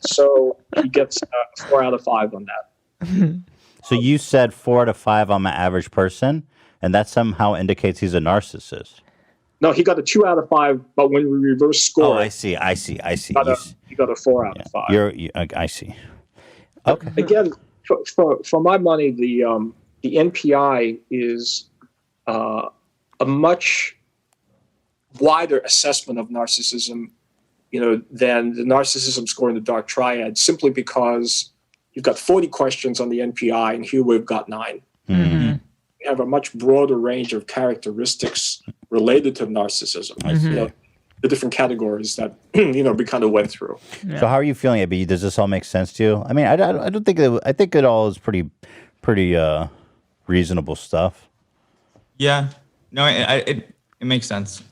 So he gets 4 out of 5 on that. So you said 4 out of 5 I'm an average person, and that somehow indicates he's a narcissist. No, he got a 2 out of 5, but when we reverse score, I see. He got a 4 out of 5. I see. Okay. Again, for my money, the NPI is a much wider assessment of narcissism, than the narcissism score in the dark triad, simply because you've got 40 questions on the NPI, and here we've got 9. Mm-hmm. We have a much broader range of characteristics related to narcissism. The different categories that we kind of went through. Yeah. So how are you feeling, AB? Does this all make sense to you? I mean, I don't think I think it all is pretty reasonable stuff. Yeah, no, it makes sense.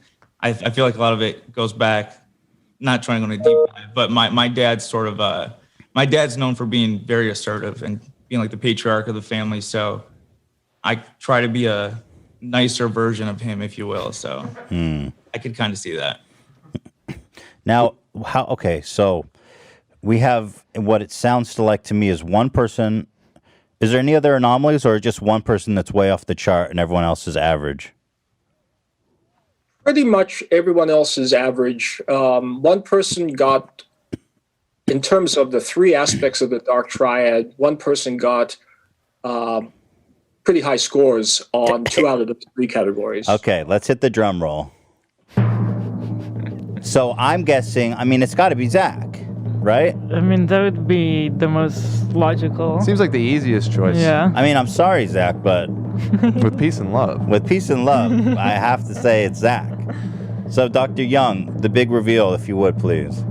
I feel like a lot of it goes back. Not trying to go into deep dive, but my dad's sort of my dad's known for being very assertive and being like the patriarch of the family. So I try to be a nicer version of him, if you will. So I could kind of see that. Now, okay, so we have what it sounds like to me is one person. Is there any other anomalies, or just one person that's way off the chart and everyone else is average? Pretty much everyone else is average. One person got, in terms of the 3 aspects of the dark triad, one person got pretty high scores on 2 out of the 3 categories. Okay, let's hit the drum roll. So I'm guessing, it's got to be Zach, right? That would be the most logical. Seems like the easiest choice. Yeah. I'm sorry, Zach, but with peace and love. With peace and love, I have to say it's Zach. So, Dr. Young, the big reveal, if you would, please.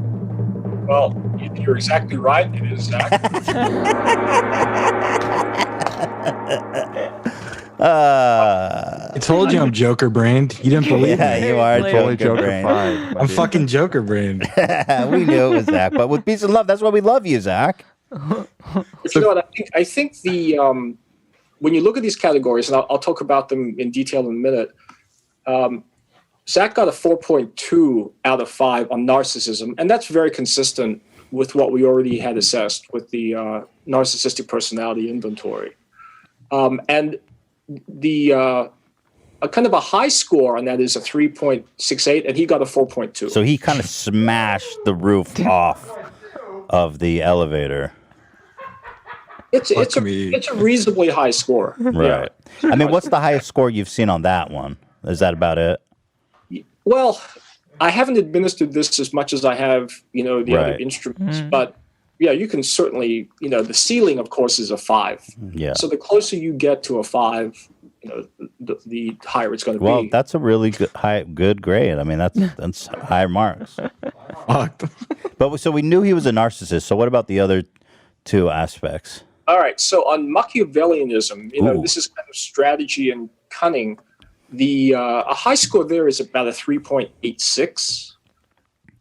Well, you're exactly right. It is Zach. told you I'm Joker brained. You didn't believe me. Yeah, you are Fully Joker brain. Joker-fied, I'm fucking Joker brained. We knew it was Zach, but with peace and love, that's why we love you, Zach. But you know what? I think the when you look at these categories, and I'll talk about them in detail in a minute. Zach got a 4.2 out of 5 on narcissism, and that's very consistent with what we already had assessed with the narcissistic personality inventory. And the a kind of a high score on that is a 3.68, and he got a 4.2. So he kind of smashed the roof off of the elevator. It's a reasonably high score. Right. Yeah. I mean, what's the highest score you've seen on that one? Is that about it? Well, I haven't administered this as much as I have, the other instruments, but yeah, you can certainly, the ceiling, of course, is a 5. Yeah. So the closer you get to a 5, the higher it's going to be. Well, that's a really good grade. I mean, that's high marks. But so we knew he was a narcissist. So what about the other 2 aspects? All right. So on Machiavellianism, this is kind of strategy and cunning. A high score there is about a 3.86,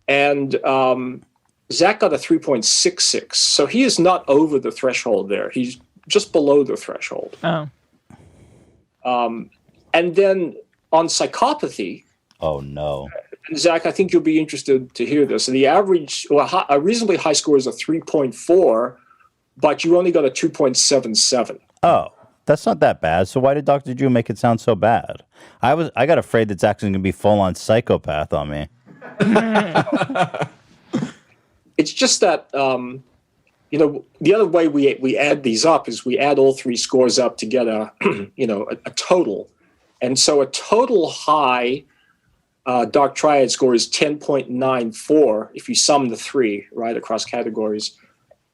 and Zach got a 3.66. So he is not over the threshold there. He's just below the threshold. Oh. And then on psychopathy. Oh no. Zach, I think you'll be interested to hear this. The average, a reasonably high score is a 3.4, but you only got a 2.77. Oh. That's not that bad. So why did Dr. Drew make it sound so bad? I got afraid that Zach's going to be full on psychopath on me. It's just that the other way we add these up is we add all 3 scores up to get a total, and so a total high dark triad score is 10.94 if you sum the 3 right across categories.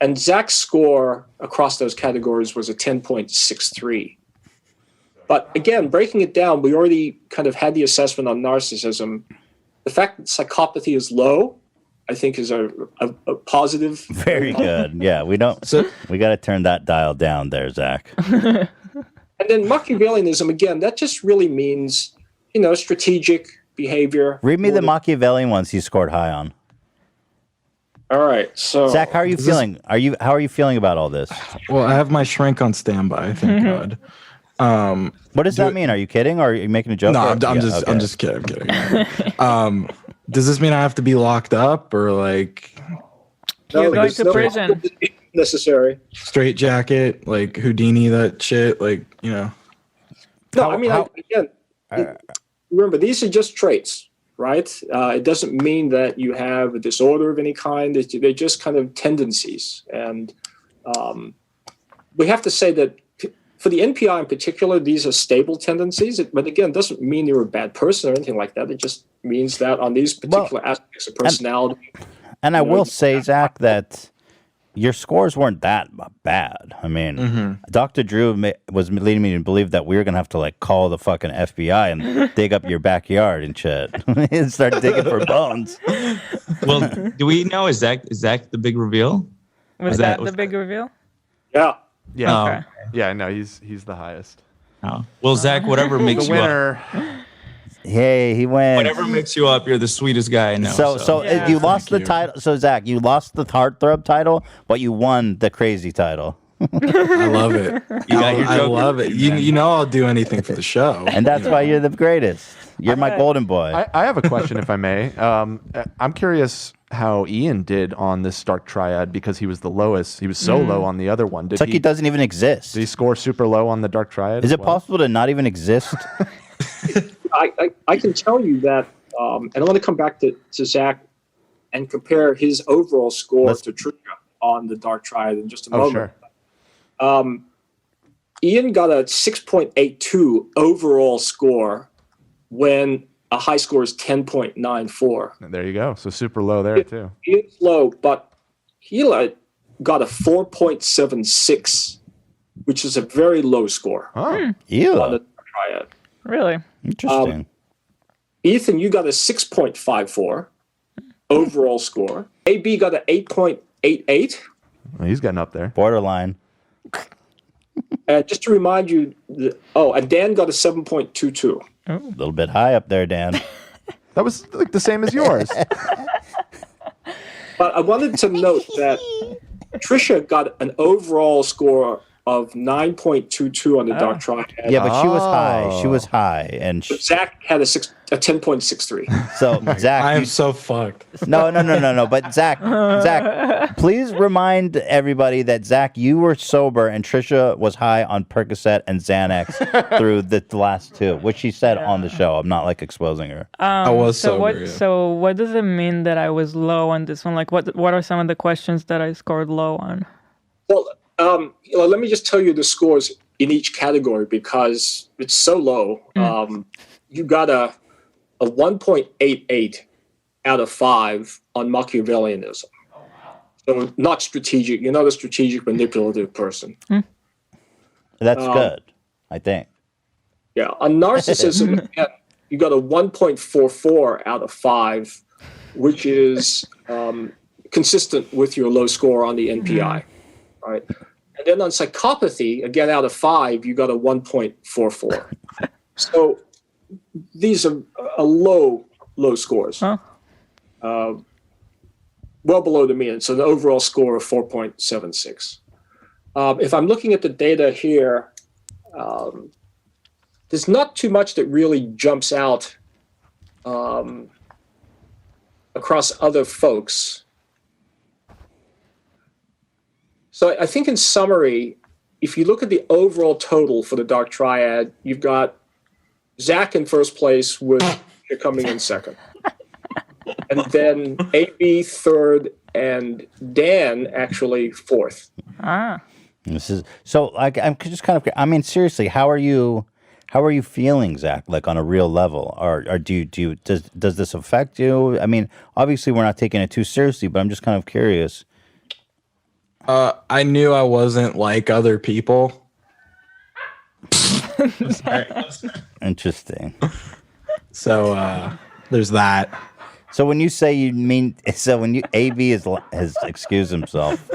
And Zach's score across those categories was a 10.63. But again, breaking it down, we already kind of had the assessment on narcissism. The fact that psychopathy is low, I think, is a positive. Very good. Yeah, we got to turn that dial down there, Zach. And then Machiavellianism, again, that just really means, strategic behavior. Read me the Machiavellian ones he scored high on. All right, so Zach, how are you feeling? How are you feeling about all this? Well, I have my shrink on standby. Thank God. What does that mean? Are you kidding, or are you making a joke? No, I'm just kidding. I'm kidding. Does this mean I have to be locked up, or like? You're going to prison. Necessary. Straight jacket, like Houdini, that shit, like No, remember, these are just traits. Right? It doesn't mean that you have a disorder of any kind. They're just kind of tendencies. And we have to say that for the NPI in particular, these are stable tendencies. But again, it doesn't mean you're a bad person or anything like that. It just means that on these particular aspects of personality. And I will say, Zach, that your scores weren't that bad. I mean, Dr. Drew was leading me to believe that we were going to have to call the fucking FBI and dig up your backyard and shit and start digging for bones. Well, do we know, is Zach the big reveal? Was that the big reveal? Yeah. Yeah. Okay. Yeah, no, he's the highest. Oh. Well, Zach, whatever makes the you winner. up. Hey, he wins. Whatever makes you up, you're the sweetest guy I know. So you lost the title. So Zach, you lost the heartthrob title, but you won the crazy title. I love it. I love it. You know I'll do anything for the show. And that's why you're the greatest. You're my golden boy. I have a question, if I may. I'm curious how Ian did on this Dark Triad because he was the lowest. He was so low on the other one. It's like he doesn't even exist. Did he score super low on the Dark Triad? Is it possible to not even exist? I can tell you that, and I want to come back to Zach and compare his overall score to Trisha on the Dark Triad in just a moment. Sure. Ian got a 6.82 overall score when a high score is 10.94. There you go. So super low there, too. Ian's low, but he got a 4.76, which is a very low score. Oh, on the Triad. Really? Interesting. Ethan, you got a 6.54 overall score. AB got an 8.88. Well, he's getting up there. Borderline. And just to remind you, and Dan got a 7.22. A little bit high up there, Dan. That was like the same as yours. But I wanted to note that Trisha got an overall score of 9.22 on the Dark Triad. Yeah, but she was high. She was high, and Zach had a 10.63. So Zach, I am so fucked. No. But Zach, please remind everybody that Zach, you were sober, and Trisha was high on Percocet and Xanax through the last two, which she said on the show. I'm not like exposing her. I was sober. So what does it mean that I was low on this one? Like, what are some of the questions that I scored low on? Well, let me just tell you the scores in each category because it's so low. You got a 1.88 out of 5 on Machiavellianism. So not strategic. You're not a strategic, manipulative person. That's good, I think. Yeah. On narcissism, you got a 1.44 out of 5, which is consistent with your low score on the NPI. Right. And then on psychopathy, again, out of 5, you got a 1.44. So these are low scores. Well below the mean. So the overall score of 4.76. If I'm looking at the data here, there's not too much that really jumps out across other folks. So I think in summary, if you look at the overall total for the Dark Triad, you've got Zach in first place with you're coming in second. And then AB third and Dan actually fourth. This is so I'm just kind of, I mean, seriously, how are you feeling, Zach, like on a real level? Or does this affect you? I mean, obviously we're not taking it too seriously, but I'm just kind of curious. I knew I wasn't like other people. Interesting. So there's that. So when you say AB has excused himself.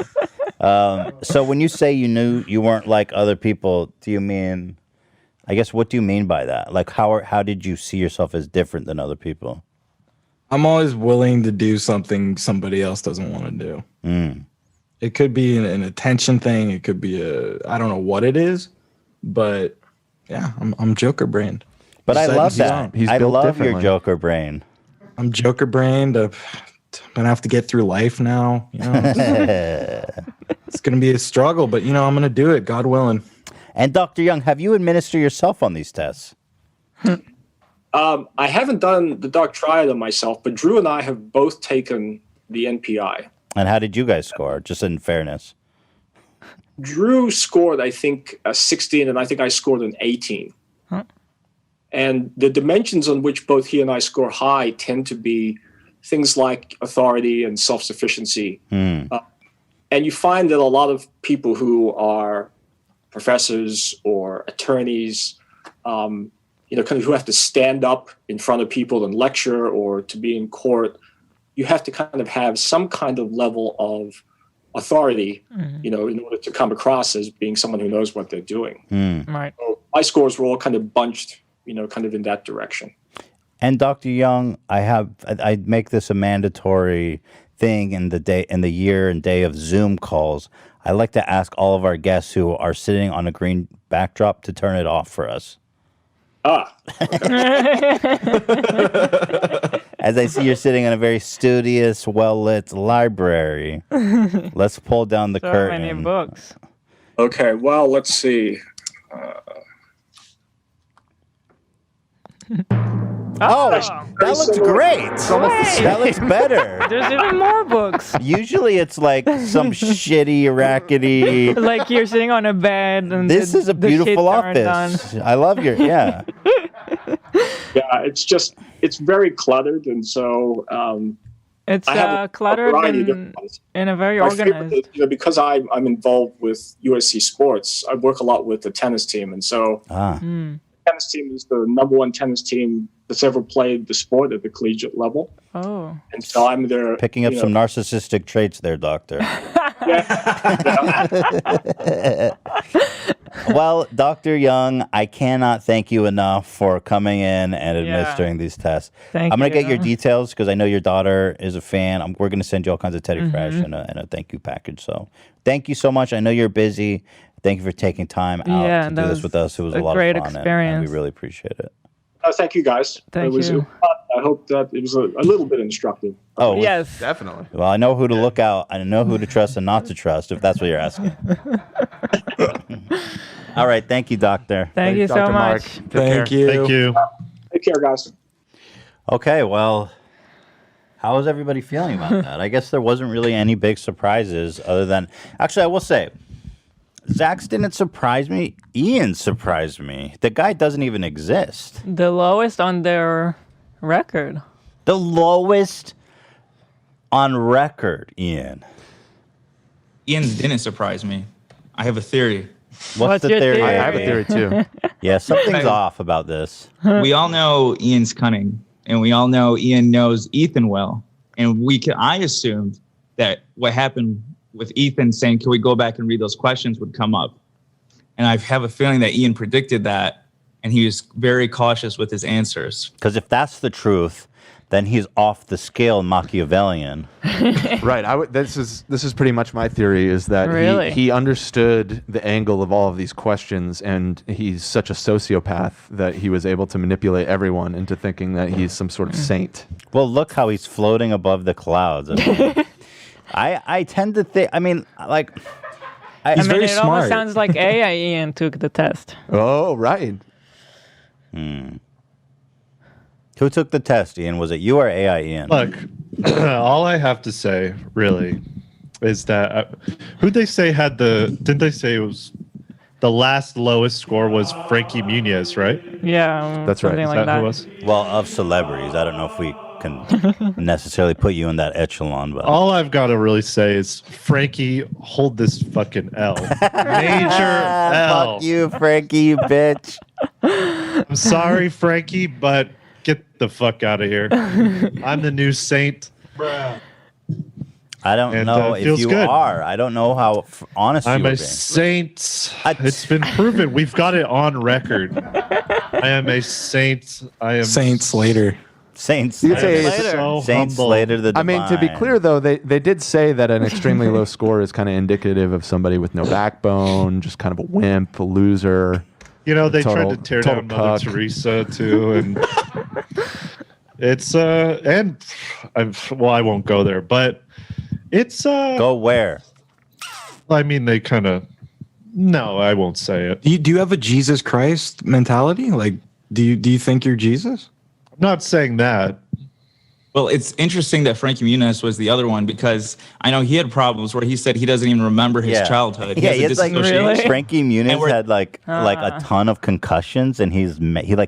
So when you say you knew you weren't like other people, do you mean, I guess, what do you mean by that? Like how did you see yourself as different than other people? I'm always willing to do something somebody else doesn't want to do. It could be an attention thing. It could be I don't know what it is, but yeah, I'm Joker brained. But I love that. I love your differently. Joker brain. I'm Joker brained. I'm gonna have to get through life now. You know, it's gonna be a struggle, but I'm gonna do it, God willing. And Dr. Young, have you administered yourself on these tests? I haven't done the Dark Triad on myself, but Drew and I have both taken the NPI. And how did you guys score, just in fairness? Drew scored, I think, a 16, and I think I scored an 18. And the dimensions on which both he and I score high tend to be things like authority and self-sufficiency. And you find that a lot of people who are professors or attorneys, kind of who have to stand up in front of people and lecture or to be in court, you have to kind of have some kind of level of authority, in order to come across as being someone who knows what they're doing. Right. So my scores were all kind of bunched, kind of in that direction. And Dr. Young, I make this a mandatory thing in the year and day of Zoom calls. I like to ask all of our guests who are sitting on a green backdrop to turn it off for us. As I see you're sitting in a very studious, well-lit library. Let's pull down the curtain. So many books. Okay, well, let's see. That looks great. That looks better. There's even more books. Usually it's like some shitty, rackety. Like you're sitting on a bed and this is a beautiful office. I love your Yeah, it's very cluttered, and so it's I have cluttered in a very organized. Favorite, because I'm involved with USC sports. I work a lot with the tennis team, and so the tennis team is the number one tennis team that's ever played the sport at the collegiate level. Oh, and so I'm there picking up some narcissistic traits there, Doctor. Well, Dr. Young, I cannot thank you enough for coming in and administering these tests. I'm going to get your details because I know your daughter is a fan. We're going to send you all kinds of Teddy Fresh and a thank you package. So thank you so much. I know you're busy. Thank you for taking time out to do this with us. It was a lot of fun, and we really appreciate it. Thank you, guys. Thank you. I hope that it was a little bit instructive. Oh, yes. Definitely. Well, I know who to look out. I know who to trust and not to trust, if that's what you're asking. All right. Thank you, Doctor. Thank you so much. Thank you. Thank you. Take care, guys. Okay, well, how is everybody feeling about that? I guess there wasn't really any big surprises other than... Actually, I will say, Zach's didn't surprise me. Ian surprised me. The guy doesn't even exist. The lowest on their record. The lowest on record, Ian. Ian's didn't surprise me. I have a theory. What's the your theory? theory? I have a theory too. Yeah, something's off about this. We all know Ian's cunning, and we all know Ian knows Ethan well. And I assumed that what happened with Ethan saying, "Can we go back and read those questions?" would come up. And I have a feeling that Ian predicted that, and he was very cautious with his answers. Because if that's the truth, then he's off the scale Machiavellian. Right. This is pretty much my theory, is that he understood the angle of all of these questions, and he's such a sociopath that he was able to manipulate everyone into thinking that he's some sort of saint. Well, look how he's floating above the clouds. I mean, I tend to think, He's very it smart. almost sounds like AI Ian took the test. Oh, right. Who took the test, Ian? Was it you or AI Ian? Look, all I have to say, really, is that who'd they say had didn't they say it was the last lowest score was Frankie Muniz, right? Yeah, That's right. something Is like Who that. was? Well, of celebrities. I don't know if we can necessarily put you in that echelon, but All I've got to really say is, Frankie, hold this fucking L. Major L. fuck you, Frankie, you bitch. I'm sorry, Frankie, but get the fuck out of here. I'm the new saint. I don't And, know if feels you good. are. I don't know how honest I'm you are a being. saint. It's been proven. We've got it on record. I am a saint. I am Saint Slater. Saint You could say Slater. it's so Saint humble. Slater the I Divine. mean, to be clear, though, they did say that an extremely low score is kind of indicative of somebody with no backbone, just kind of a wimp, a loser. You know, they Total- tried to tear total down Mother cuck. Teresa too, and it's I won't go there, but it's Go where? I mean, they kind of. No, I won't say it. Do you have a Jesus Christ mentality? Like, do you think you're Jesus? I'm not saying that. Well, it's interesting that Frankie Muniz was the other one, because I know he had problems where he said he doesn't even remember his childhood. Yeah, has a it's like dissociation. Frankie Muniz had like a ton of concussions, and he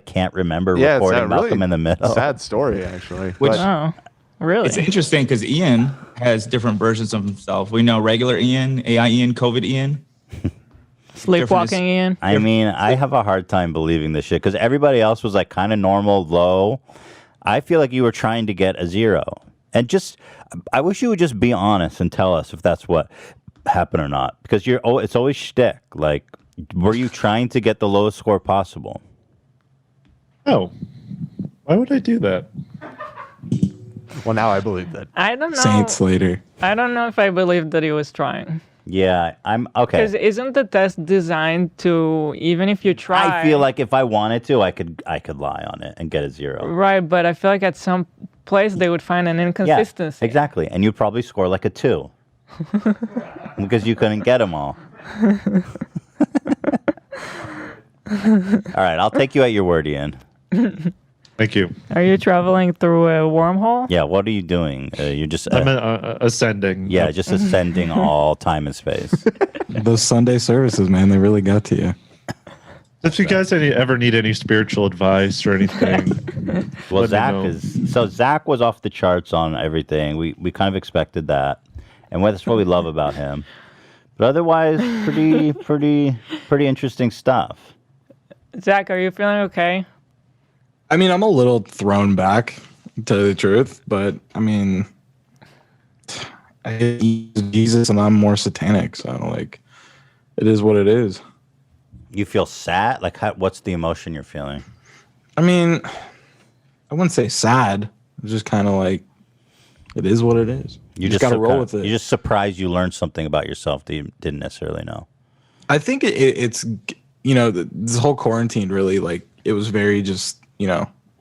can't remember Yeah, it's recording a really Malcolm in the Middle. sad story, actually. Which- But- Oh, really? It's interesting because Ian has different versions of himself. We know regular Ian, AI Ian, COVID Ian. Sleepwalking Ian. I mean, I have a hard time believing this shit because everybody else was like kind of normal, low. I feel like you were trying to get a 0. And I wish you would just be honest and tell us if that's what happened or not. Because it's always shtick. Like, were you trying to get the lowest score possible? No. Why would I do that? Well, now I believe that. I don't know. Saint Slater. I don't know if I believe that he was trying. Yeah, I'm okay. Because isn't the test designed to, even if you try? I feel like if I wanted to, I could lie on it and get a 0. Right, but I feel like at some place they would find an inconsistency. Yeah, exactly. And you'd probably score like a 2. Because you couldn't get them all. All right, I'll take you at your word, Ian. Thank you. Are you traveling through a wormhole? Yeah, what are you doing? You're just I'm ascending. yeah, just ascending all time and space. Those Sunday services, man, they really got to you. If you guys ever need any spiritual advice or anything, Well, let me know. Zach was off the charts on everything. We kind of expected that, and that's what we love about him. But otherwise, pretty interesting stuff. Zach, are you feeling okay? I mean, I'm a little thrown back, to tell you the truth, but I mean, I hate Jesus and I'm more satanic. So like, it is what it is. You feel sad? Like, what's the emotion you're feeling? I mean, I wouldn't say sad. It's just kind of like, it is what it is. You just got to roll with it. You're just surprised you learned something about yourself that you didn't necessarily know. I think it's, this whole quarantine really, like, it was very just,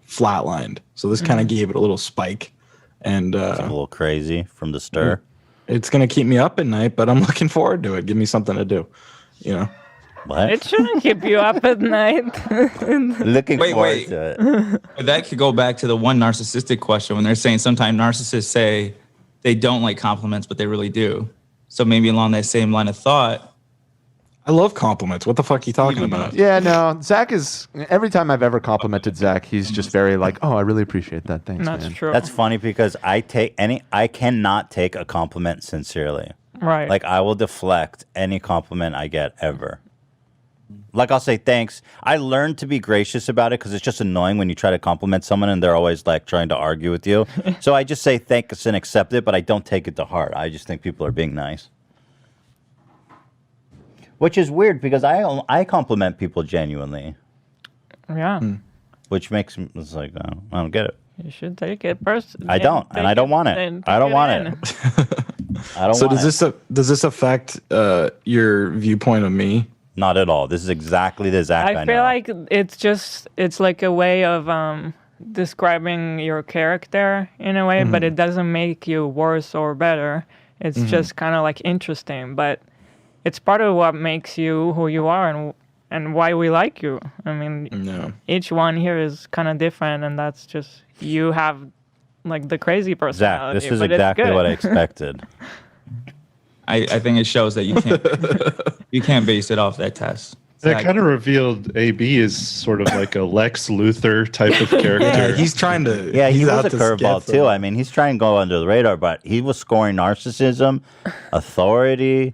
flatlined. So this kind of gave it a little spike. And it's a little crazy from the stir. It's going to keep me up at night, but I'm looking forward to it. Give me something to do, What? It shouldn't keep you up at night. Looking forward to it. But that could go back to the one narcissistic question when they're saying sometimes narcissists say they don't like compliments, but they really do. So maybe along that same line of thought. I love compliments. What the fuck are you talking about? Yeah, no. Zach is, every time I've ever complimented Zach, he's just very like, oh, I really appreciate that. Thanks, That's man. true. That's funny because I cannot take a compliment sincerely. Right. Like, I will deflect any compliment I get ever. Like, I'll say thanks. I learned to be gracious about it because it's just annoying when you try to compliment someone and they're always like trying to argue with you. So I just say thanks and accept it, but I don't take it to heart. I just think people are being nice. Which is weird because I compliment people genuinely. Yeah. Which makes me, it's like, I don't get it. You should take it personally. I don't, and I don't want it. I don't want it. I don't So want does this affect your viewpoint of me? Not at all. This is exactly the Zach I know. I feel like it's like a way of describing your character in a way, but it doesn't make you worse or better. It's just kind of like interesting, but it's part of what makes you who you are and why we like you. I mean, each one here is kind of different, and that's just you have like the crazy personality. Zach, this is exactly what I expected. I think it shows that you can't base it off that test. That kind of revealed AB is sort of like a Lex Luthor type of character. Yeah, he's trying to. Yeah, he was a to curveball too. I mean, he's trying to go under the radar, but he was scoring narcissism, authority.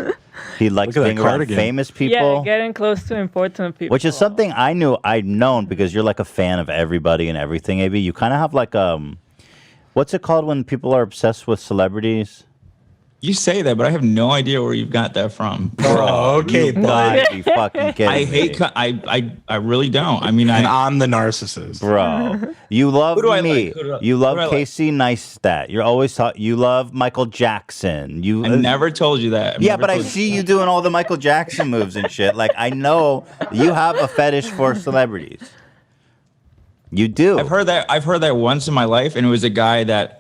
He likes being around famous people. Yeah, getting close to important people. Which is something I'd known because you're like a fan of everybody and everything, AB. You kind of have like what's it called when people are obsessed with celebrities? You say that, but I have no idea where you've got that from. Oh, okay, gotta be fucking kidding I hate. I really don't. I mean, I'm the narcissist, bro. You love me. Like? You love Casey Neistat. You're always you love Michael Jackson. I never told you that. Yeah, but I see you doing all the Michael Jackson moves and shit. Like, I know you have a fetish for celebrities. You do. I've heard that once in my life, and it was a guy that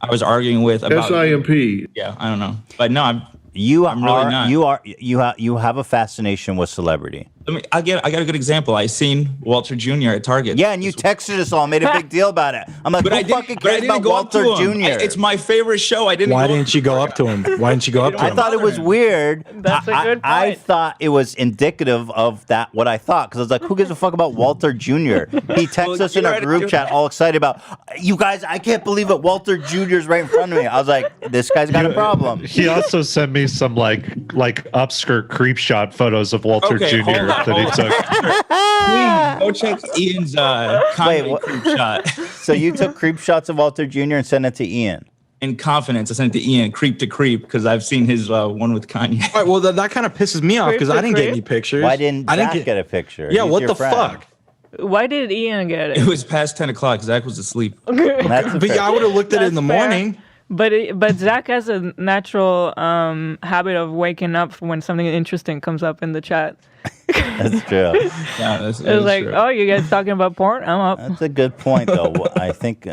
I was arguing with about SIMP. Yeah, I don't know, but no, I'm really not. You have a fascination with celebrity. I got a good example. I seen Walter Jr. at Target. Yeah, and you texted us all, made a big deal about it. I'm like, who fucking cares about Walter Jr.? It's my favorite show. Why didn't you go up to him? Why didn't you go up to him? I thought it was weird. That's a good point. I thought it was indicative of what I thought, because I was like, who gives a fuck about Walter Jr.? He texts us in a group chat all excited about, you guys, I can't believe it. Walter Jr. is right in front of me. I was like, this guy's got a problem. He also sent me some like upskirt creep shot photos of Walter Jr. that he took. Please go check Ian's comedy creep shot. So you took creep shots of Walter Jr. and sent it to Ian? In confidence, I sent it to Ian, creep to creep, because I've seen his one with Kanye. All right, well, that kind of pisses me off because I didn't get any pictures. Why didn't Zach get a picture? Yeah, what the fuck? Why did Ian get it? It was past 10 o'clock. Zach was asleep. But yeah, I would have looked at it in the morning. But Zach has a natural habit of waking up when something interesting comes up in the chat. That's true. Yeah, that's like, true. oh, you guys talking about porn? I'm up. That's a good point, though. I think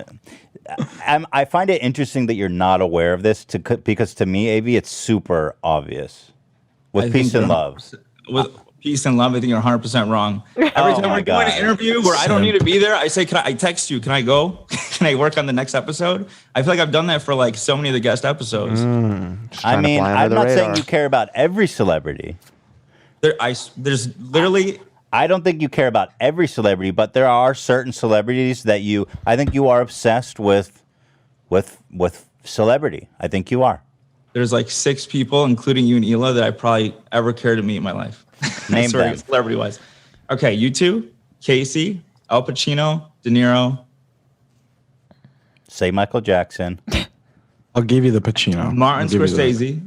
I find it interesting that you're not aware of this, because to me, AB, it's super obvious. With peace and love. With peace and love, I think you're 100% wrong. Every time we're doing an interview where I don't need to be there, I say, I text you, can I go? Can I work on the next episode? I feel like I've done that for like so many of the guest episodes. I mean, I'm not saying you care about every celebrity. There's literally... I don't think you care about every celebrity, but there are certain celebrities that I think you are obsessed with celebrity. I think you are. There's like 6 people, including you and Hila, that I probably ever care to meet in my life. Name them. Celebrity-wise. Okay, you two, Casey, Al Pacino, De Niro. Say Michael Jackson. I'll give you the Pacino. Martin Scorsese,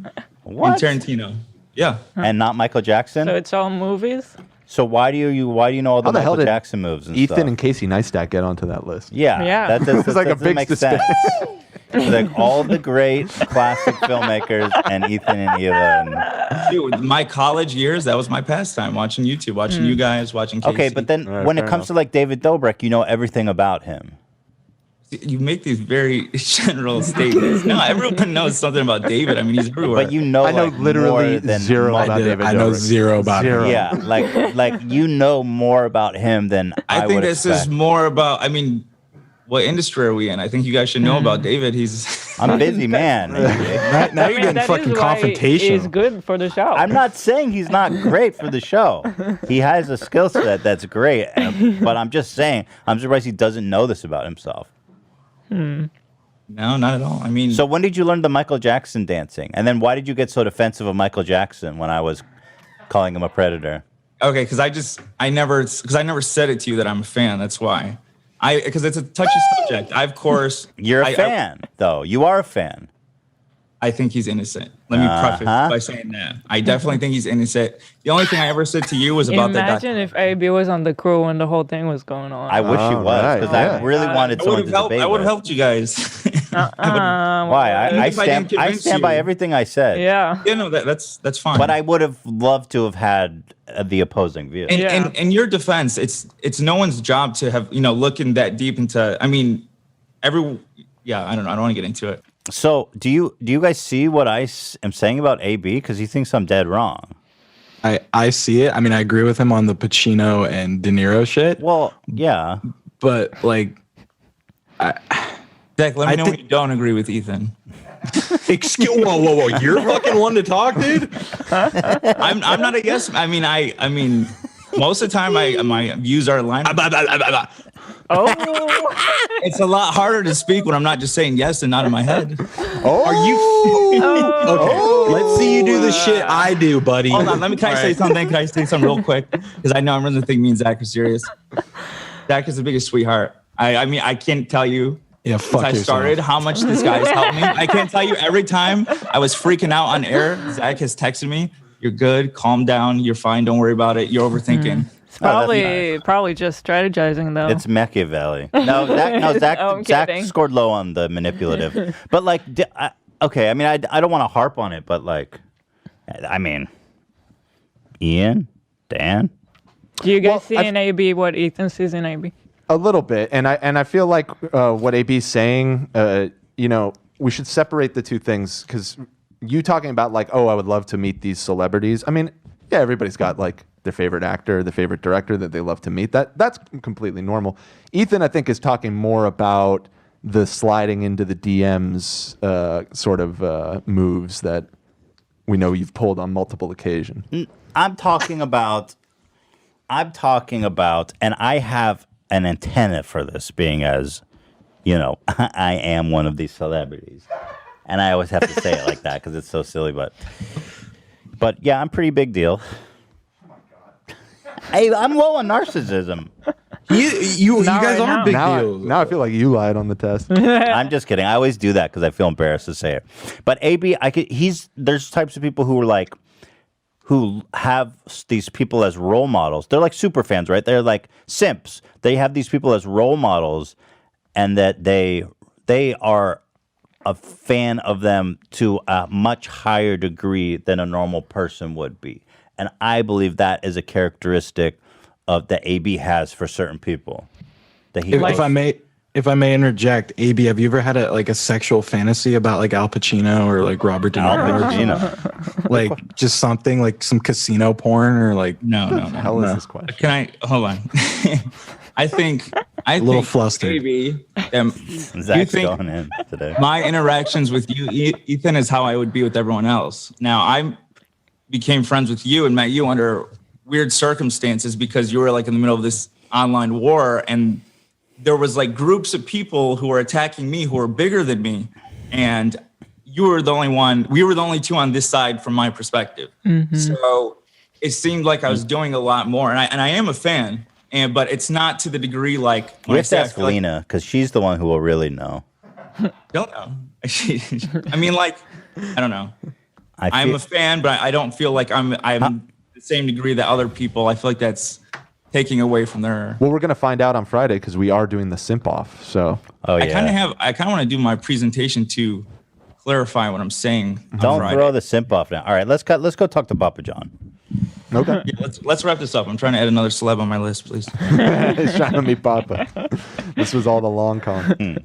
What? and Tarantino. Yeah. And not Michael Jackson? So it's all movies? So why do you know all the How the hell Michael did Jackson moves and Ethan stuff? and Casey Neistat get onto that list? Yeah. Yeah. That It's like a doesn't big make disparity. sense. Like all the great classic filmmakers and Ethan and Hila. Dude, my college years, that was my pastime, watching YouTube, watching you guys, watching Casey. Okay, but then when it comes to like David Dobrik, you know everything about him. You make these very general statements. No, everyone knows something about David. I mean, he's everywhere. But you know, I know like, literally more than zero about David I know Dobrik. zero about him. Yeah, like you know more about him than I think would this expect. is more about. I mean, what industry are we in? I think you guys should know about David. He's. I'm a busy man. AJ. Now you're getting fucking confrontation. He's good for the show. I'm not saying he's not great for the show. He has a skill set that's great, but I'm just saying I'm surprised he doesn't know this about himself. No, not at all. I mean, So when did you learn the Michael Jackson dancing? And then why did you get so defensive of Michael Jackson when I was calling him a predator? okay, because I never said it to you that I'm a fan. That's why. Because it's a touchy subject. Of course, You're a fan, though. You are a fan. I think he's innocent. Let me preface by saying that. I definitely think he's innocent. The only thing I ever said to you was about that. Imagine if AB was on the crew when the whole thing was going on. I wish he was, because I really wanted someone to debate I would have with. helped you guys. Why? I stand by everything I said. Yeah. You know, that's fine. But I would have loved to have had the opposing view. And in your defense, it's no one's job to have, looking that deep into, I mean, I don't know. I don't want to get into it. So do you guys see what I am saying about AB? Because he thinks I'm dead wrong. I see it. I mean, I agree with him on the Pacino and De Niro shit. Well, yeah. But like, Zach, let me know when you don't agree with Ethan. Whoa! You're fucking one to talk, dude. I'm not a yes. I mean, most of the time my views are aligned. Oh. It's a lot harder to speak when I'm not just saying yes and not in my head. Oh, are you? Okay, let's see you do the shit I do, buddy. Hold on, can I say something? Can I say something real quick? Because I know I'm really thinking me and Zach are serious. Zach is the biggest sweetheart. I mean, I can't tell you. Yeah, fuck since I started, how much this guy has helped me. I can't tell you. Every time I was freaking out on air, Zach has texted me, "You're good, calm down, you're fine, don't worry about it, you're overthinking." It's probably just strategizing though. It's Machiavelli. No, Zach scored low on the manipulative. But like, okay, I mean, I don't want to harp on it, but like, I mean, Ian, Dan. Do you guys see in AB what Ethan sees in AB? A little bit, and I feel like what AB's saying, we should separate the two things, because you talking about like, oh, I would love to meet these celebrities. I mean, yeah, everybody's got like their favorite actor, the favorite director that they love to meet. That's completely normal. Ethan, I think, is talking more about the sliding into the DMs sort of moves that we know you've pulled on multiple occasions. I'm talking about, and I have an antenna for this, being as, I am one of these celebrities. And I always have to say it like that because it's so silly, but yeah, I'm pretty big deal. Hey, I'm low on narcissism. You guys are big deals. Now I feel like you lied on the test. I'm just kidding. I always do that because I feel embarrassed to say it. But AB, there's types of people who have these people as role models. They're like super fans, right? They're like simps. They have these people as role models, and that they are a fan of them to a much higher degree than a normal person would be. And I believe that is a characteristic of that AB has for certain people. That he if I may interject, AB, have you ever had a sexual fantasy about like Al Pacino or like Robert De Niro? Like just something like some casino porn or like no. Hell is this question? Can I hold on? I think a little flustered. Maybe Zach's going in today. My interactions with you, Ethan, is how I would be with everyone else. Now, I became friends with you and met you under weird circumstances because you were like in the middle of this online war, and there was like groups of people who were attacking me who were bigger than me, and you were the only one. We were the only two on this side from my perspective. Mm-hmm. So it seemed like I was doing a lot more, and I am a fan. But it's not to the degree like. We have to ask Lena because she's the one who will really know. Don't know. I mean, like, I don't know. I'm a fan, but I don't feel like I'm the same degree that other people. I feel like that's taking away from their. Well, we're gonna find out on Friday because we are doing the simp off. So. Oh yeah. I kind of want to do my presentation to clarify what I'm saying. Don't throw the simp off now. All right, let's go talk to Papa John. Okay. Yeah, let's wrap this up. I'm trying to add another celeb on my list, please. He's trying to meet Papa. This was all the long con.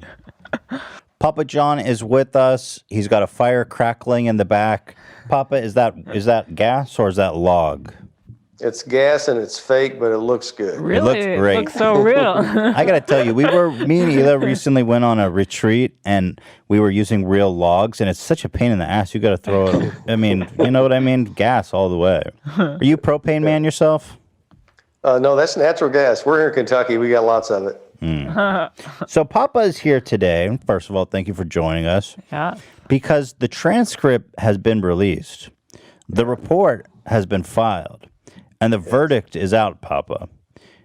Papa John is with us. He's got a fire crackling in the back. Papa, is that gas or is that log? It's gas and it's fake, but it looks good. Really? It looks great. It looks so real. I got to tell you, me and Hila recently went on a retreat and we were using real logs and it's such a pain in the ass. You got to throw it. I mean, you know what I mean? Gas all the way. Are you propane man yourself? No, that's natural gas. We're here in Kentucky. We got lots of it. So Papa is here today. First of all, thank you for joining us. Yeah. Because the transcript has been released. The report has been filed. And the verdict is out, Papa.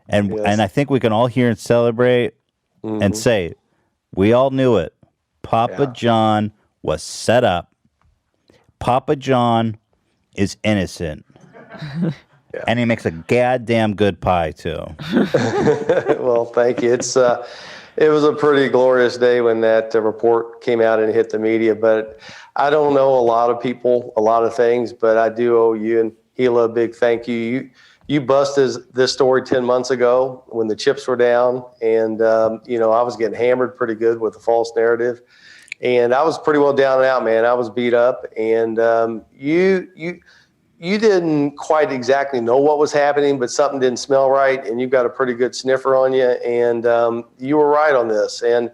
And I think we can all hear and celebrate and say, we all knew it. Papa John was set up. Papa John is innocent. And he makes a goddamn good pie, too. Well, thank you. It was a pretty glorious day when that report came out and hit the media. But I don't know a lot of people, a lot of things, but I do owe you and Hila a big thank you. You busted this story 10 months ago when the chips were down, and I was getting hammered pretty good with the false narrative, and I was pretty well down and out, man. I was beat up, and you didn't quite exactly know what was happening, but something didn't smell right, and you've got a pretty good sniffer on you, and you were right on this. And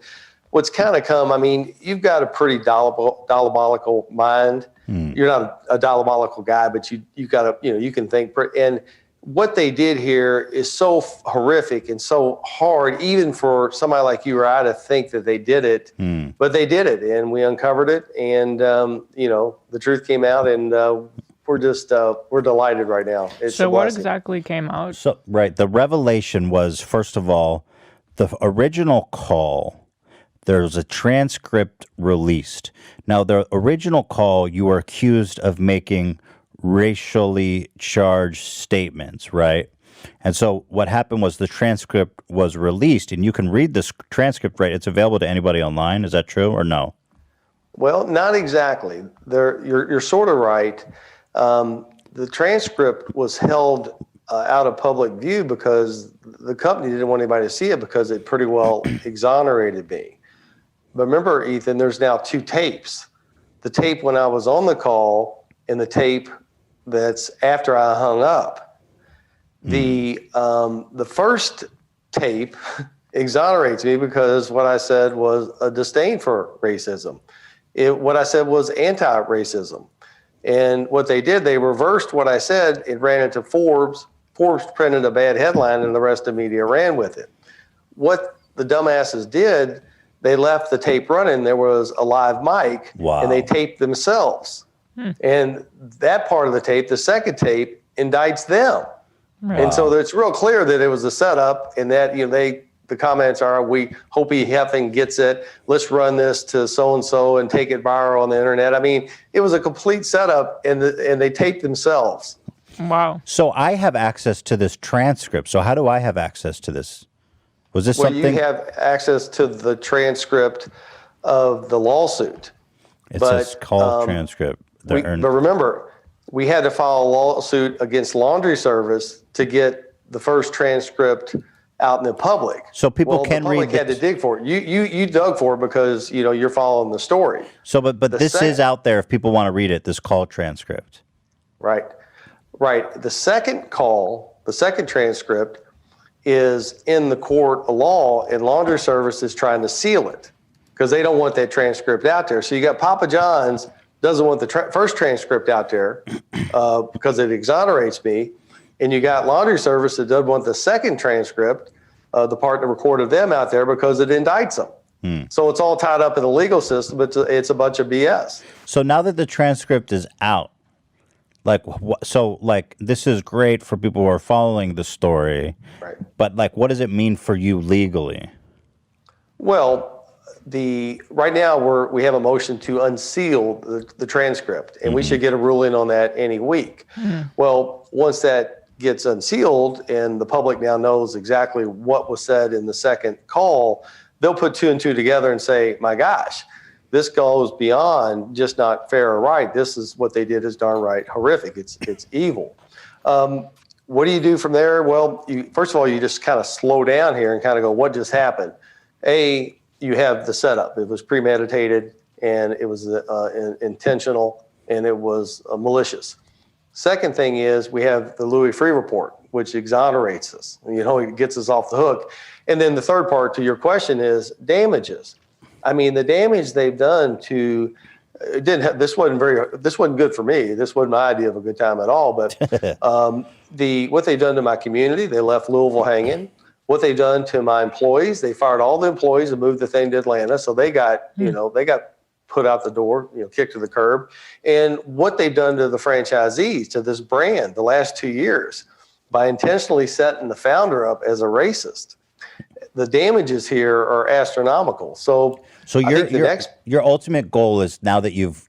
what's kind of come, I mean, you've got a pretty diabolical mind. You're not a diabolical guy, but you got you can think. And what they did here is so horrific and so hard, even for somebody like you or I to think that they did it. But they did it, and we uncovered it, and the truth came out, and we're delighted right now. So what exactly came out? So the revelation was, first of all, the original call. There's a transcript released. Now, the original call, you were accused of making racially charged statements, right? And so what happened was the transcript was released, and you can read this transcript, right? It's available to anybody online. Is that true or no? Well, not exactly. You're sort of right. The transcript was held out of public view because the company didn't want anybody to see it because it pretty well exonerated me. But remember, Ethan, there's now two tapes. The tape when I was on the call and the tape that's after I hung up. The first tape exonerates me because what I said was a disdain for racism. What I said was anti-racism. And what they did, they reversed what I said. It ran into Forbes. Forbes printed a bad headline and the rest of the media ran with it. What the dumbasses did, they left the tape running. There was a live mic, and they taped themselves. And that part of the tape, the second tape, indicts them. And so it's real clear that it was a setup, and that the comments are, we hope he effing gets it. Let's run this to so-and-so and take it viral on the internet. I mean, it was a complete setup, and they taped themselves. Wow. So I have access to this transcript. So how do I have access to this? Was this something? You have access to the transcript of the lawsuit. It's a call transcript. But remember, we had to file a lawsuit against Laundry Service to get the first transcript out in the public. So people can read. The public had to dig for it. You dug for it because you're following the story. So, but this is out there if people want to read it. This call transcript. Right. The second call, the second transcript, is in the court of law, and Laundry Service is trying to seal it because they don't want that transcript out there. So you got Papa John's doesn't want the first transcript out there because it exonerates me, and you got Laundry Service that doesn't want the second transcript, the part that recorded them, out there because it indicts them. So it's all tied up in the legal system. It's a bunch of BS. So now that the transcript is out, this is great for people who are following the story, right? But what does it mean for you legally? Well, right now we have a motion to unseal the transcript, and we should get a ruling on that any week. Well, once that gets unsealed and the public now knows exactly what was said in the second call, they'll put two and two together and say, my gosh, this goes beyond just not fair or right. This is what they did is darn right horrific. It's evil. What do you do from there? Well, first of all, you just kind of slow down here and kind of go, what just happened? You have the setup. It was premeditated, and it was intentional, and it was malicious. Second thing is we have the Louis Freeh report, which exonerates us. It gets us off the hook. And then the third part to your question is damages. I mean, the damage they've done to this wasn't good for me. This wasn't my idea of a good time at all. But what they've done to my community, they left Louisville hanging. What they've done to my employees, they fired all the employees and moved the thing to Atlanta. So they got, they got put out the door, kicked to the curb. And what they've done to the franchisees, to this brand, the last 2 years, by intentionally setting the founder up as a racist, the damages here are astronomical. So your ultimate goal is, now that you've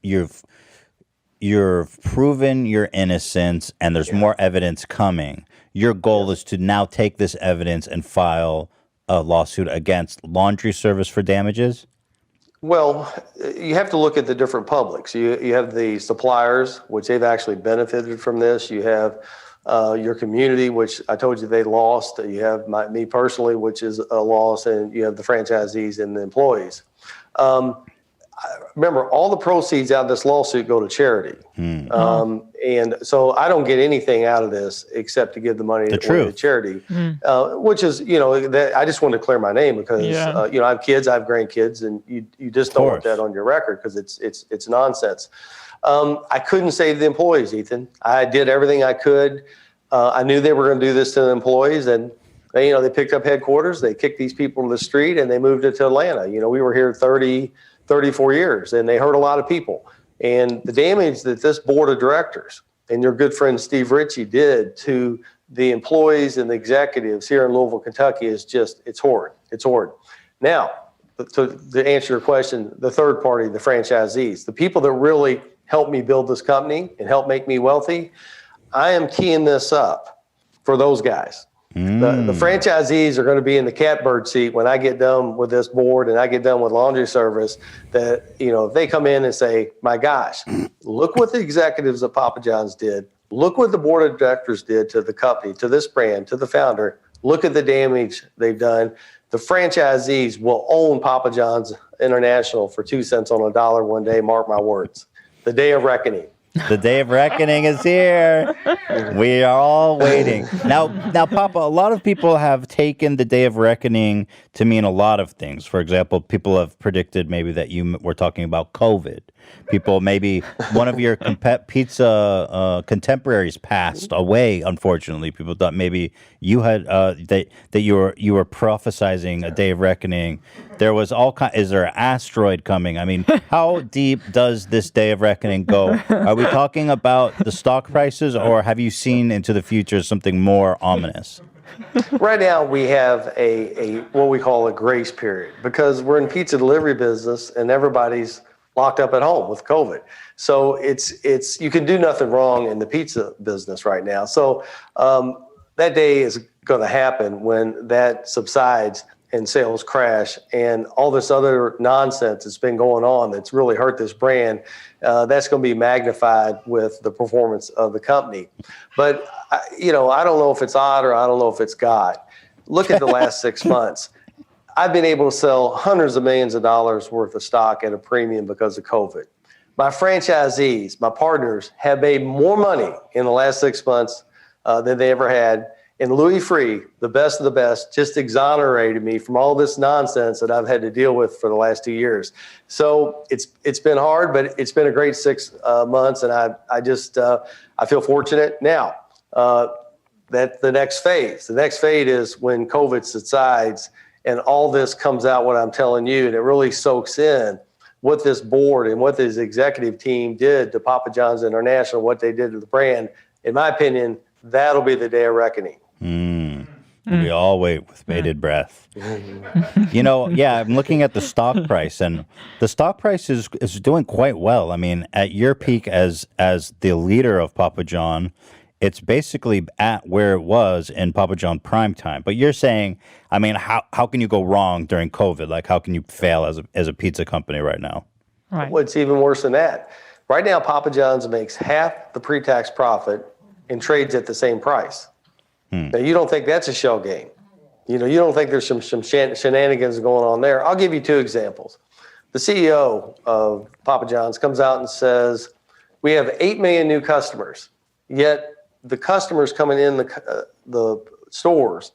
proven your innocence and there's more evidence coming, your goal is to now take this evidence and file a lawsuit against laundry service for damages? Well, you have to look at the different publics. You have the suppliers, which they've actually benefited from this. You have your community, which I told you they lost. You have me personally, which is a loss, and you have the franchisees and the employees. Remember, all the proceeds out of this lawsuit go to charity. And so I don't get anything out of this except to give the money to charity, which is, I just want to clear my name because, I have kids, I have grandkids, and you just don't want that on your record because it's nonsense. I couldn't save the employees, Ethan. I did everything I could. I knew they were going to do this to the employees, and they picked up headquarters, they kicked these people to the street, and they moved it to Atlanta. We were here 34 years, and they hurt a lot of people. And the damage that this board of directors and your good friend Steve Ritchie did to the employees and the executives here in Louisville, Kentucky is it's horrid. It's horrid. Now, to answer your question, the third party, the franchisees, the people that really helped me build this company and helped make me wealthy, I am teeing this up for those guys. The franchisees are going to be in the catbird seat when I get done with this board and I get done with laundry service, that, if they come in and say, my gosh, look what the executives of Papa John's did. Look what the board of directors did to the company, to this brand, to the founder. Look at the damage they've done. The franchisees will own Papa John's International for 2 cents on a dollar one day. Mark my words. The day of reckoning. The day of reckoning is here. We are all waiting. Now, Papa, a lot of people have taken the day of reckoning to mean a lot of things. For example, people have predicted maybe that you were talking about COVID. People, maybe one of your pizza contemporaries passed away. Unfortunately, people thought maybe you had that you were prophesizing a day of reckoning. There was is there an asteroid coming? I mean, how deep does this day of reckoning go? Are we talking about the stock prices, or have you seen into the future something more ominous? Right now, we have a what we call a grace period, because we're in pizza delivery business and everybody's locked up at home with COVID. So it's you can do nothing wrong in the pizza business right now. So that day is going to happen when that subsides and sales crash and all this other nonsense that's been going on that's really hurt this brand. That's going to be magnified with the performance of the company. But, I don't know if it's odd or I don't know if it's God. Look at the last 6 months. I've been able to sell hundreds of millions of dollars worth of stock at a premium because of COVID. My franchisees, my partners have made more money in the last 6 months than they ever had. And Louis Freeh, the best of the best, just exonerated me from all this nonsense that I've had to deal with for the last 2 years. So it's been hard, but it's been a great 6 months, and I feel fortunate. Now, that the next phase. The next phase is when COVID subsides and all this comes out, what I'm telling you, and it really soaks in what this board and what this executive team did to Papa John's International, what they did to the brand. In my opinion, that'll be the day of reckoning. We all wait with bated breath. You know, yeah, I'm looking at the stock price, and the stock price is doing quite well. I mean, at your peak as the leader of Papa John, it's basically at where it was in Papa John prime time. But you're saying, I mean, how can you go wrong during COVID? Like, how can you fail as a pizza company right now? Right. Well, it's even worse than that. Right now, Papa John's makes half the pre-tax profit and trades at the same price. Now, you don't think that's a shell game. You know, you don't think there's some shenanigans going on there. I'll give you two examples. The CEO of Papa John's comes out and says, we have 8 million new customers, yet the customers coming in the stores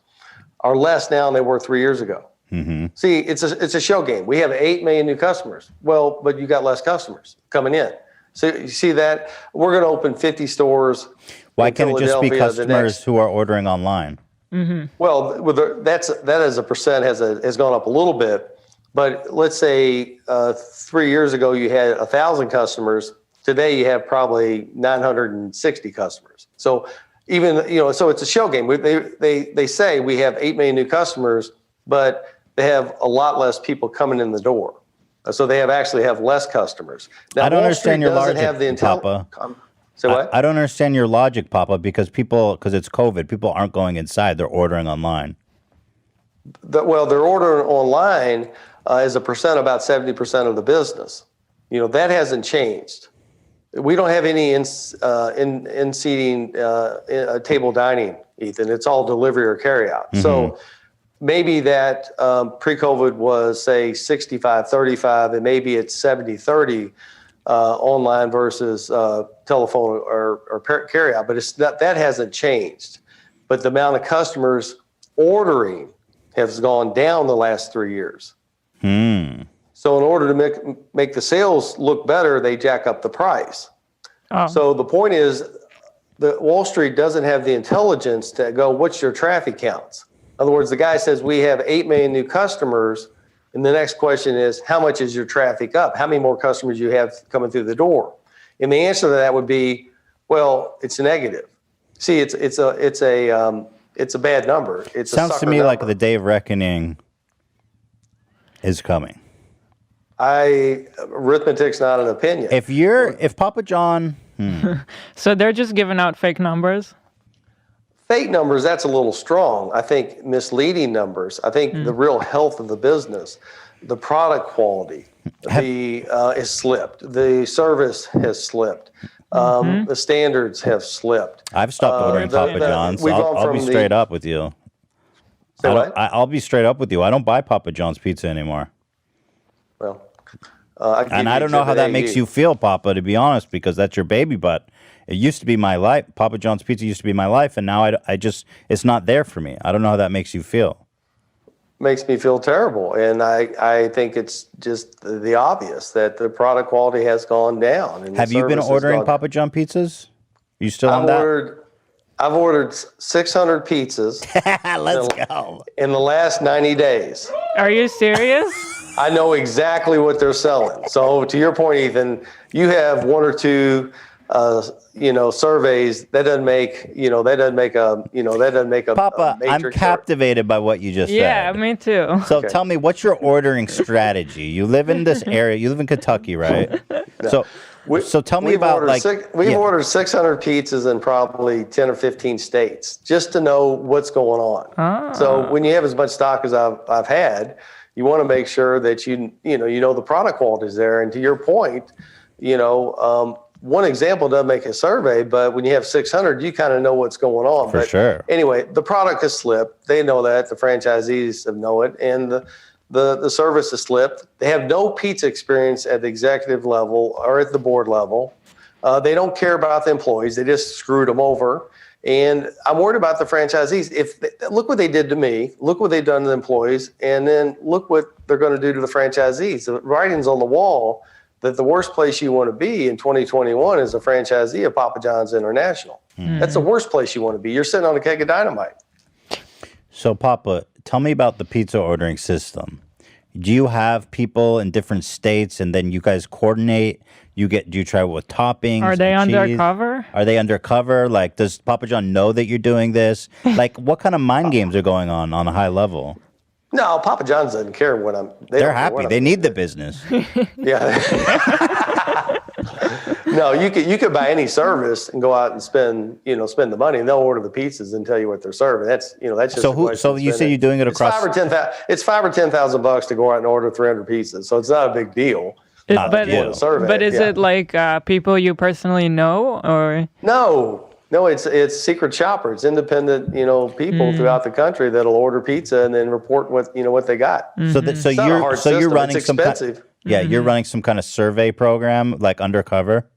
are less now than they were 3 years ago. Mm-hmm. See, it's a shell game. We have 8 million new customers. Well, but you got less customers coming in. So you see that? We're going to open 50 stores. Why can't it just be customers who are ordering online? Mm-hmm. Well, that as a percent has gone up a little bit. But let's say 3 years ago you had 1,000 customers. Today you have probably 960 customers. So even so it's a shell game. They say we have 8 million new customers, but they have a lot less people coming in the door. So they actually have less customers. Now, I don't understand your logic, Papa. Say what? I don't understand your logic, Papa, because it's COVID, people aren't going inside; they're ordering online. Well, they're ordering online as a percent, about 70% of the business. You know, that hasn't changed. We don't have any in seating table dining, Ethan. It's all delivery or carryout. Mm-hmm. So maybe that pre-COVID was, say, 65-35, and maybe it's 70-30 online versus telephone or carryout. But that hasn't changed. But the amount of customers ordering has gone down the last 3 years. So in order to make the sales look better, they jack up the price. Oh. So the point is that Wall Street doesn't have the intelligence to go, what's your traffic counts? In other words, the guy says we have 8 million new customers, and the next question is, how much is your traffic up? How many more customers you have coming through the door? And the answer to that would be, well, it's negative. See, it's a bad number. It sounds to me like the day of reckoning is coming. Arithmetic's not an opinion. If Papa John, so they're just giving out fake numbers. Fake numbers, that's a little strong. I think misleading numbers. I think the real health of the business, the product quality, has slipped. The service has slipped. The standards have slipped. I've stopped ordering Papa John's. I'll be straight up with you. I'll be straight up with you. I don't buy Papa John's pizza anymore. Well, I don't know how that makes you feel, Papa, to be honest, because that's your baby, but it used to be my life. Papa John's Pizza used to be my life, and now it's not there for me. I don't know how that makes you feel. Makes me feel terrible, and I think it's just the obvious that the product quality has gone down. And have you been ordering Papa John pizzas? Are you still on that? I've ordered 600 pizzas. Let's go. In the last 90 days. Are you serious? I know exactly what they're selling. So to your point, Ethan, you have one or two, surveys. That doesn't make a Papa, I'm captivated by what you just said. Yeah, me too. So tell me, what's your ordering strategy? You live in this area. You live in Kentucky, right? No. So tell me about we've ordered 600 pizzas in probably 10 or 15 states just to know what's going on. So when you have as much stock as I've had, you want to make sure that you know the product quality is there. And to your point, one example doesn't make a survey, but when you have 600, you kind of know what's going on. For sure. Anyway, the product has slipped. They know that. The franchisees know it, and the service has slipped. They have no pizza experience at the executive level or at the board level. They don't care about the employees. They just screwed them over. And I'm worried about the franchisees. Look what they did to me. Look what they've done to the employees. And then look what they're going to do to the franchisees. The writing's on the wall that the worst place you want to be in 2021 is a franchisee of Papa John's International. That's the worst place you want to be. You're sitting on a keg of dynamite. So, Papa, tell me about the pizza ordering system. Do you have people in different states, and then you guys coordinate? Do you try with toppings? Are they and cheese? undercover? Are they undercover? Like, does Papa John know that you're doing this? Like, what kind of mind games are going on a high level? No, Papa John's doesn't care what I'm. They're happy. They need the business. Yeah. No, you could buy any service and go out and spend the money, and they'll order the pizzas and tell you what they're serving. That's just so you say you're doing it across. It's $5,000 or $10,000 to go out and order 300 pizzas, so it's not a big deal. But is it like people you personally know, or no? It's secret shoppers, independent people throughout the country that'll order pizza and then report what they got. So you're running it's expensive. You're running some kind of survey program like undercover.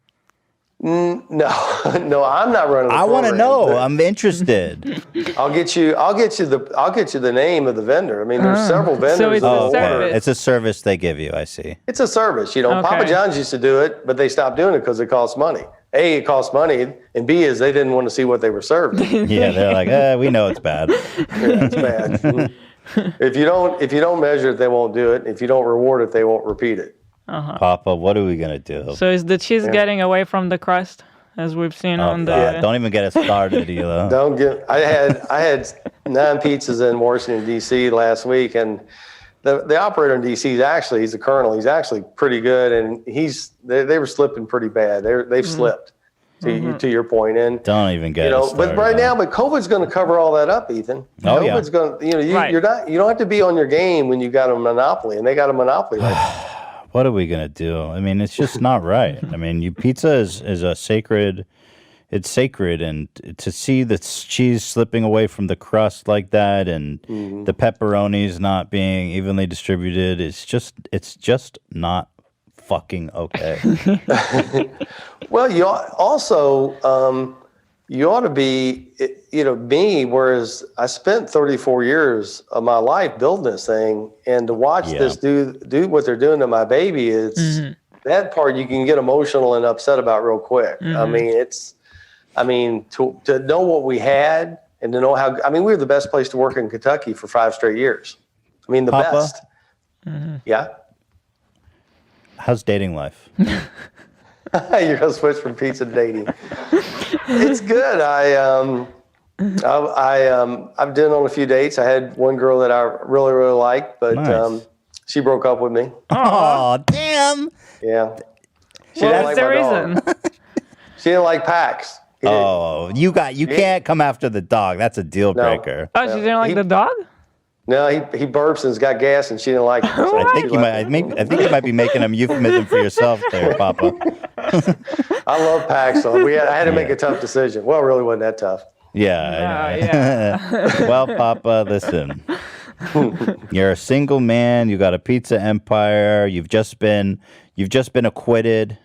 No, I'm not running. I want to know. I'm interested. I'll get you the name of the vendor. I mean, there's several vendors. So it's a service. It's a service they give you. I see. It's a service. Papa John's used to do it, but they stopped doing it because it costs money. A, it costs money, and B is they didn't want to see what they were serving. Yeah, they're like, we know it's bad. Yeah, it's bad. If you don't measure it, they won't do it. If you don't reward it, they won't repeat it. Papa, what are we gonna do? So is the cheese getting away from the crust, as we've seen on the? Yeah, don't even get it started, Ela. I had 9 pizzas in Washington D.C. last week, and the operator in D.C. he's a colonel. He's actually pretty good, and they were slipping pretty bad. They've slipped. To your point, and don't even get it started, but COVID's going to cover all that up, Ethan. COVID's going to, you don't have to be on your game when you got a monopoly, and they got a monopoly right now. What are we gonna do? I mean, it's just not right. I mean, pizza is a sacred. It's sacred, and to see the cheese slipping away from the crust like that, and the pepperonis not being evenly distributed, it's just not fucking okay. Well, you ought to be, me, whereas I spent 34 years of my life building this thing, and to watch this do what they're doing to my baby, that part you can get emotional and upset about real quick. I mean, to know what we had and to know we were the best place to work in Kentucky for 5 straight years. I mean, the Papa? best. Yeah. How's dating life? You're gonna switch from pizza to dating. It's good. I've been on a few dates. I had one girl that I really, really liked, but she broke up with me. Oh, damn. Yeah. What's the reason? She didn't like PAX. You can't come after the dog. That's a deal breaker. Oh, she didn't like the dog? No, he burps and has got gas, and she didn't like it. So I think you might be making a euphemism for yourself there, Papa. I love PAX, so I had to make a tough decision. Well, it really wasn't that tough. Yeah. Well, Papa, listen. You're a single man. You got a pizza empire. You've just been acquitted.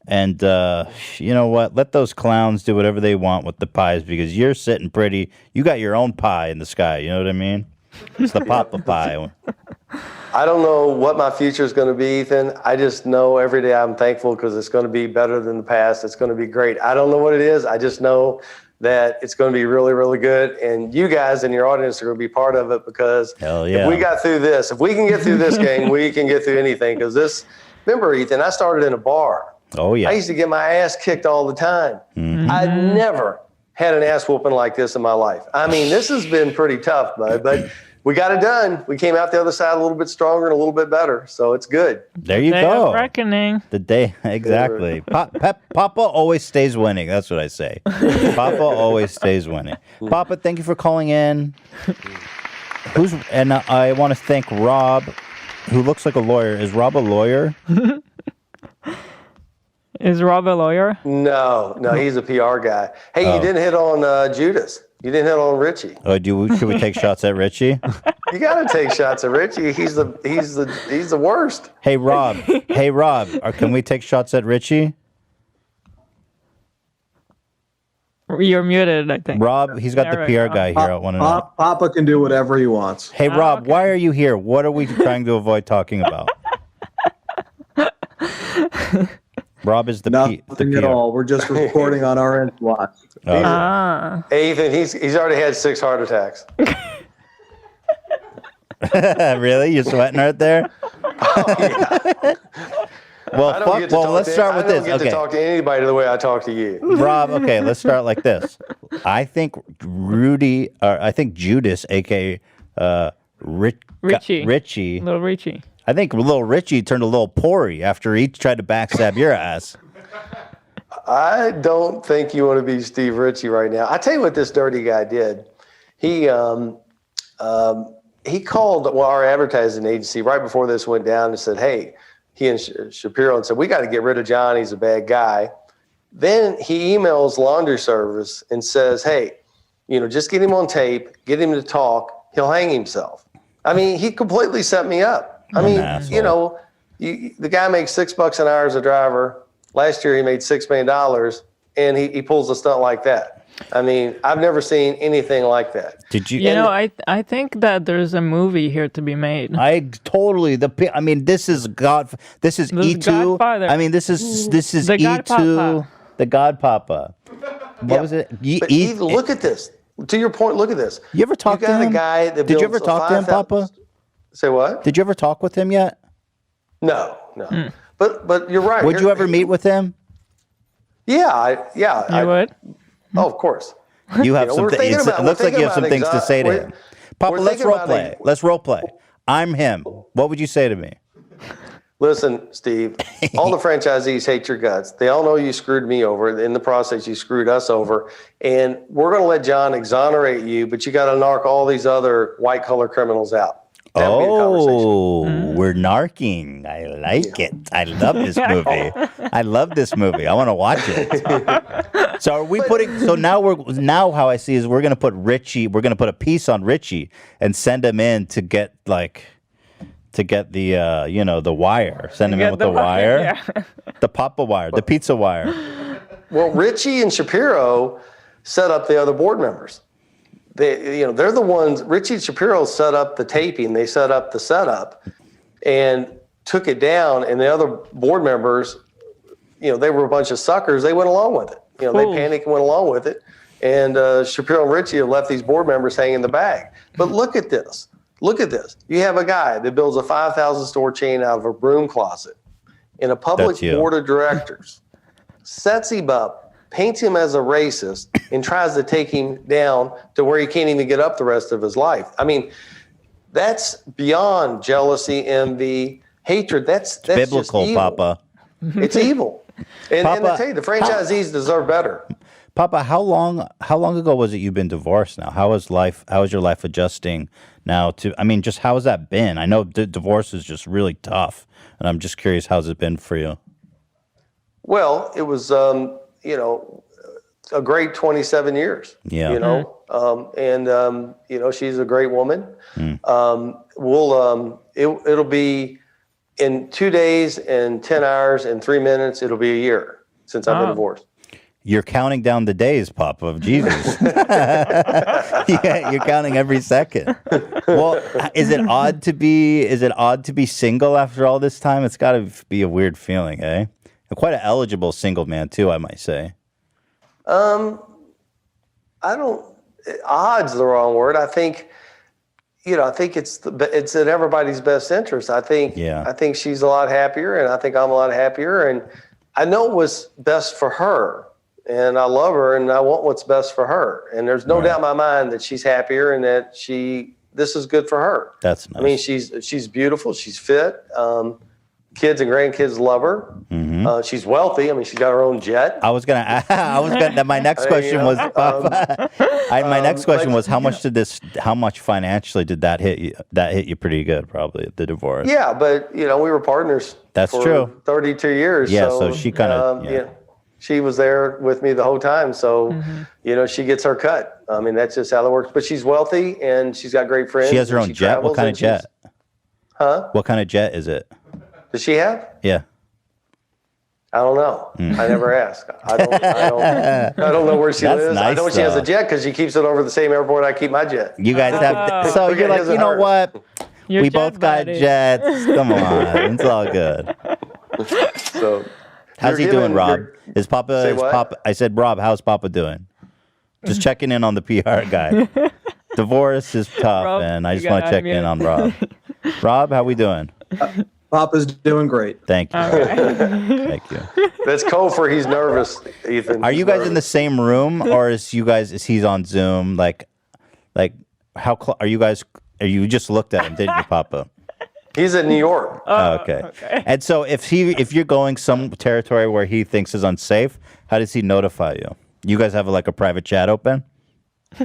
And you know what? Let those clowns do whatever they want with the pies, because you're sitting pretty. You got your own pie in the sky. You know what I mean? It's the Papa pie. I don't know what my future is going to be, Ethan. I just know every day I'm thankful because it's going to be better than the past. It's going to be great. I don't know what it is. I just know that it's going to be really, really good. And you guys and your audience are going to be part of it, because if we got through this, if we can get through this game, we can get through anything. Because remember, Ethan, I started in a bar. Oh, yeah. I used to get my ass kicked all the time. I never had an ass whooping like this in my life. I mean, this has been pretty tough, bud, but we got it done. We came out the other side a little bit stronger and a little bit better, so it's good. There you Day go. of reckoning. The day, exactly. Papa always stays winning. That's what I say. Papa always stays winning. Papa, thank you for calling in. I want to thank Rob, who looks like a lawyer. Is Rob a lawyer? Is Rob a lawyer? No, he's a PR guy. Hey, you didn't hit on Judas. You didn't hit on Richie. Oh, should we take shots at Richie? You got to take shots at Richie. He's the worst. Hey, Rob. Can we take shots at Richie? You're muted, I think. Rob, he's got the PR guy here. I want to know. Papa can do whatever he wants. Hey, Rob, why are you here? What are we trying to avoid talking about? Rob is the Nothing PR. at all. We're just recording on our end watch. Hey, Ethan, he's already had 6 heart attacks. Really? You're sweating right there? Oh, yeah. Well, let's start with this. I don't get to talk to anybody the way I talk to you. Rob, okay, let's start like this. I think Judas, a.k.a. Richie. Little Richie. I think little Richie turned a little Pori after he tried to backstab your ass. I don't think you want to be Steve Ritchie right now. I tell you what this dirty guy did. He called our advertising agency right before this went down and said, hey, he and Shapiro and said, we got to get rid of John. He's a bad guy. Then he emails laundry service and says, hey, just get him on tape, get him to talk. He'll hang himself. I mean, he completely set me up. I mean, the guy makes $6 an hour as a driver. Last year he made $6 million, and he pulls a stunt like that. I mean, I've never seen anything like that. Did you? I think that there's a movie here to be made. This is E2. Godfather. I mean, this is the E2. The Godpapa. What was it? Look at this. To your point, look at this. You ever talk to him? A guy that Did you ever talk to him, Papa? Say what? Did you ever talk with him yet? No. But you're right. Would you ever meet with him? Yeah. You would? Oh, of course. You have some things. It looks like you have some things to say to him. Papa, let's role play. Let's role play. I'm him. What would you say to me? Listen, Steve, all the franchisees hate your guts. They all know you screwed me over. In the process, you screwed us over. And we're going to let John exonerate you, but you got to narc all these other white-collar criminals out. We're narking. I like it. I love this movie. I want to watch it. So are we putting? So now how I see is we're gonna put Richie. We're gonna put a piece on Richie and send him in to get the the wire. Send him in with the wire, the Papa wire, the pizza wire. Well, Richie and Shapiro set up the other board members. They're the ones. Richie and Shapiro set up the taping. They set up the setup and took it down. And the other board members, they were a bunch of suckers. They went along with it. They panicked and went along with it. And Shapiro and Richie have left these board members hanging in the bag. But look at this. Look at this. You have a guy that builds a 5,000 store chain out of a broom closet in a public board of directors, sets him up, paints him as a racist, and tries to take him down to where he can't even get up the rest of his life. I mean, that's beyond jealousy, envy, hatred. That's biblical, just evil. Papa. It's evil. And I tell you, the franchisees deserve better. Papa, how long ago was it you've been divorced now? How is your life adjusting now to, just how has that been? I know divorce is just really tough, and I'm just curious, how's it been for you? Well, it was, a great 27 years. Yeah. She's a great woman. It'll be in 2 days and 10 hours and 3 minutes. It'll be a year since I've been divorced. You're counting down the days, Papa, of Jesus. Yeah, you're counting every second. Well, is it odd to be single after all this time? It's got to be a weird feeling, eh? And quite an eligible single man too, I might say. Odd's the wrong word. I think it's in everybody's best interest. I think she's a lot happier, and I think I'm a lot happier, and I know what's best for her, and I love her, and I want what's best for her. And there's no doubt in my mind that she's happier and that this is good for her. That's nice. I mean, she's beautiful. She's fit. Kids and grandkids love her. Mm-hmm. She's wealthy. I mean, she's got her own jet. My next question was, my next question was, how much financially did that hit you? That hit you pretty good, probably, the divorce. Yeah, but we were partners. That's for true. 32 years. Yeah, so she kind of, she was there with me the whole time. So, she gets her cut. I mean, that's just how it works. But she's wealthy and she's got great friends. She has her own jet. What kind of jet? Huh? What kind of jet is it? Does she have? Yeah. I don't know. I never asked. I don't know where she lives. Nice, I know she has a jet because she keeps it over the same airport I keep my jet. You guys have. So you're like, you know what? We both got jets. Come on, it's all good. So, how's he doing, Rob? Is Papa? I said, Rob, how's Papa doing? Just checking in on the PR guy. Divorce is tough, Rob, and I you just want to gotta check in unmute. on Rob. Rob, how we doing? Papa's doing great. Thank you. Thank you. That's code for he's nervous, Ethan. Are you guys in the same room, or is he on Zoom? Like how are you guys? You just looked at him, didn't you, Papa? He's in New York. Oh, okay. And so if you're going some territory where he thinks is unsafe, how does he notify you? You guys have like a private chat open?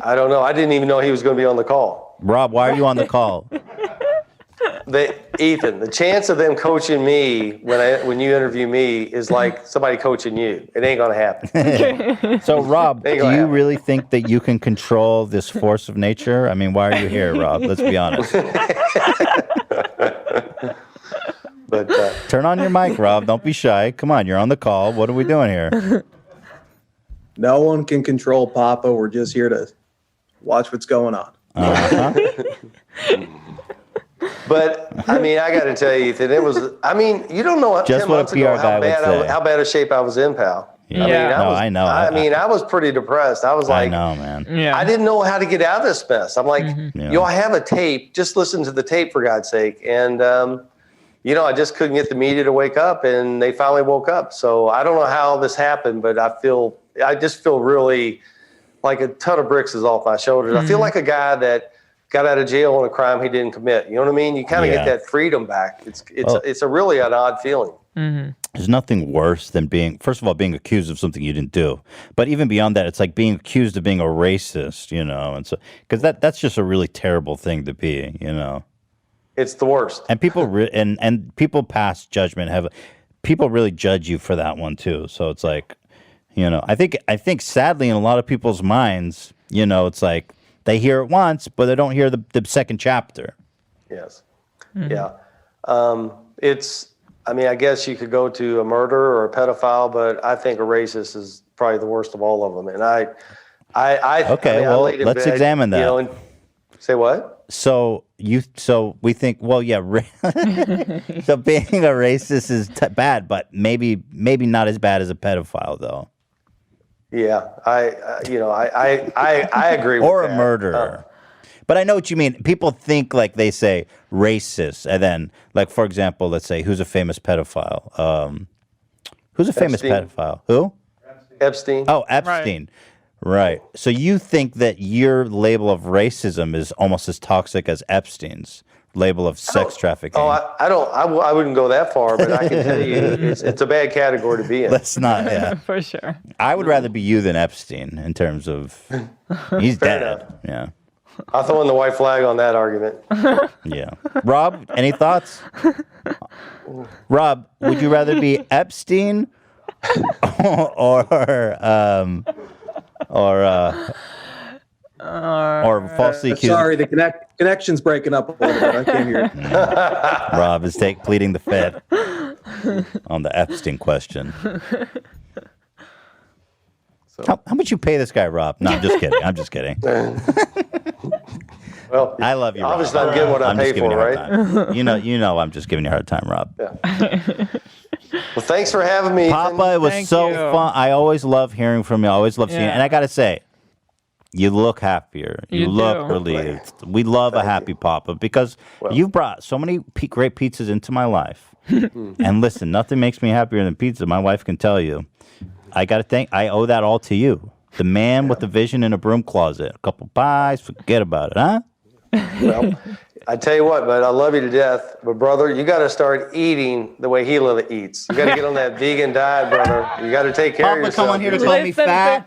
I don't know. I didn't even know he was going to be on the call. Rob, why are you on the call? Ethan, the chance of them coaching me when you interview me is like somebody coaching you. It ain't gonna happen. So, Rob, do you really think that you can control this force of nature? I mean, why are you here, Rob? Let's be honest. But turn on your mic, Rob. Don't be shy. Come on, you're on the call. What are we doing here? No one can control Papa. We're just here to watch what's going on. But I mean, I got to tell you, Ethan, it was. I mean, you don't know what just 10 what months a PR ago guy would say. how bad a shape I was in, pal. Yeah. I know. I mean, I was pretty depressed. I was like, I know, man. Yeah. I didn't know how to get out of this mess. I'm like, I have a tape. Just listen to the tape for God's sake. And I just couldn't get the media to wake up, and they finally woke up. So I don't know how this happened, but I just feel really like a ton of bricks is off my shoulders. I feel like a guy that got out of jail on a crime he didn't commit. You know what I mean? You kind of get that freedom back. It's a really an odd feeling. Mm-hmm. There's nothing worse than being accused of something you didn't do. But even beyond that, it's like being accused of being a racist, and so because that's just a really terrible thing to be, It's the worst. And people and people pass judgment people really judge you for that one too. So it's like, I think sadly in a lot of people's minds, it's like they hear it once, but they don't hear the second chapter. Yes. Mm-hmm. Yeah. I guess you could go to a murderer or a pedophile, but I think a racist is probably the worst of all of them. And let's examine that. Say what? So we think, well, yeah. So being a racist is bad, but maybe not as bad as a pedophile, though. Yeah, I agree with that. Or a murderer. But I know what you mean. People think like they say racist, and then, like, for example, let's say, who's a famous pedophile? Who's a famous pedophile? Who? Epstein. Oh, Epstein. Right. So you think that your label of racism is almost as toxic as Epstein's label of sex trafficking? Oh, I wouldn't go that far, but I can tell you it's a bad category to be in. Let's not, yeah. For sure. I would rather be you than Epstein in terms of he's Fair dead. enough. Yeah. I'll throw in the white flag on that argument. Yeah. Rob, any thoughts? Rob, would you rather be Epstein or falsely accused? Sorry, the connection's breaking up a little bit. I can't hear you. Rob is pleading the fifth on the Epstein question. So. How much you pay this guy, Rob? No, I'm just kidding. Well, I love you, Rob. Obviously, I'm getting what I pay for, right? You know, I'm just giving you a hard time, Rob. Yeah. Well, thanks for having me. Papa, it was fun. I always love hearing from you. I always love seeing you. And I got to say, you look happier. You look relieved. We love a happy Papa because you've brought so many great pizzas into my life. And listen, nothing makes me happier than pizza. My wife can tell you. I owe that all to you. The man with the vision in a broom closet. A couple pies, forget about it, huh? Well, I tell you what, but I love you to death. But brother, you got to start eating the way Hila eats. You got to get on that vegan diet, brother. You got to take care of yourself. Papa, come on here to call me fat.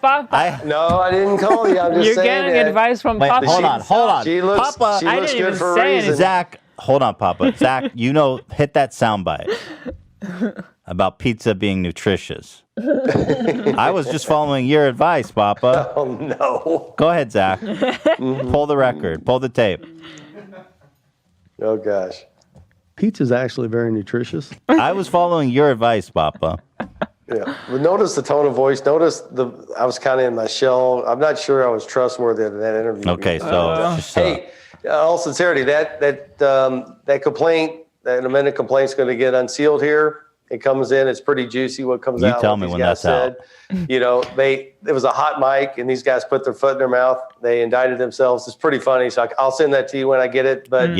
No, I didn't call you. I'm just You're saying getting advice from Papa. Hold on. She looks good for a reason. Zach, hold on, Papa. Zach, hit that soundbite about pizza being nutritious. I was just following your advice, Papa. Oh, no. Go ahead, Zach. Pull the record. Pull the tape. Oh, gosh. Pizza's actually very nutritious. I was following your advice, Papa. Yeah. But notice the tone of voice. Notice I was kind of in my shell. I'm not sure I was trustworthy in that interview. Okay, so... hey, all sincerity, that complaint, that amended complaint is going to get unsealed here. It comes in. It's pretty juicy. What comes You out. tell what me these when guys that's said. You know, it was a hot mic, and these guys put their foot in their mouth. They indicted themselves. It's pretty funny. So I'll send that to you when I get it. But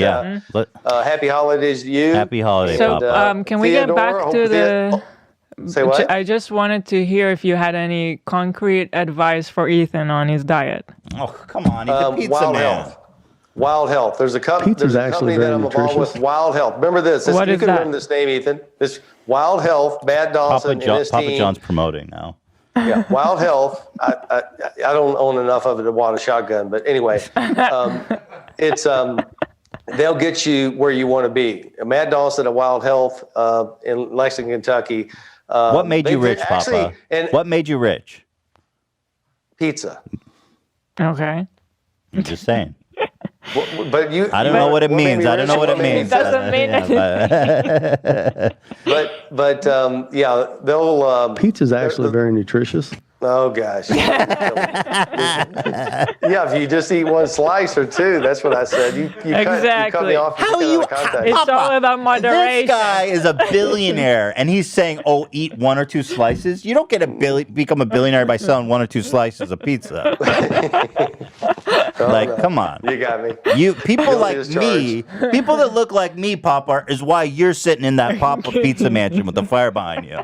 happy holidays to you. Happy holidays. So can we get back to the? Say what? I just wanted to hear if you had any concrete advice for Ethan on his diet. Oh, come on. He's a pizza Wild man. Health. Wild Health. There's a company that I'm involved with. Wild Health. Remember this. You can remember this name, Ethan. This Wild Health. Matt Dawson and his team. Papa John's promoting now. Yeah, Wild Health. I don't own enough of it to want a shotgun, but anyway, it's they'll get you where you want to be. Matt Dawson at Wild Health in Lexington, Kentucky. What made you rich, Papa? What made you rich? Pizza. Okay. I'm just saying. But you. I don't know what it means. I don't know what it means. It doesn't mean anything. But yeah, they'll. Pizza's actually very nutritious. Oh gosh. Yeah, if you just eat one slice or two, that's what I said. You cut me off. It's all about moderation. This guy is a billionaire, and he's saying, "Oh, eat 1 or 2 slices." You don't get become a billionaire by selling 1 or 2 slices of pizza. Come on. You got me. People like me, people that look like me, Papa, is why you're sitting in that Papa Pizza mansion with the fire behind you.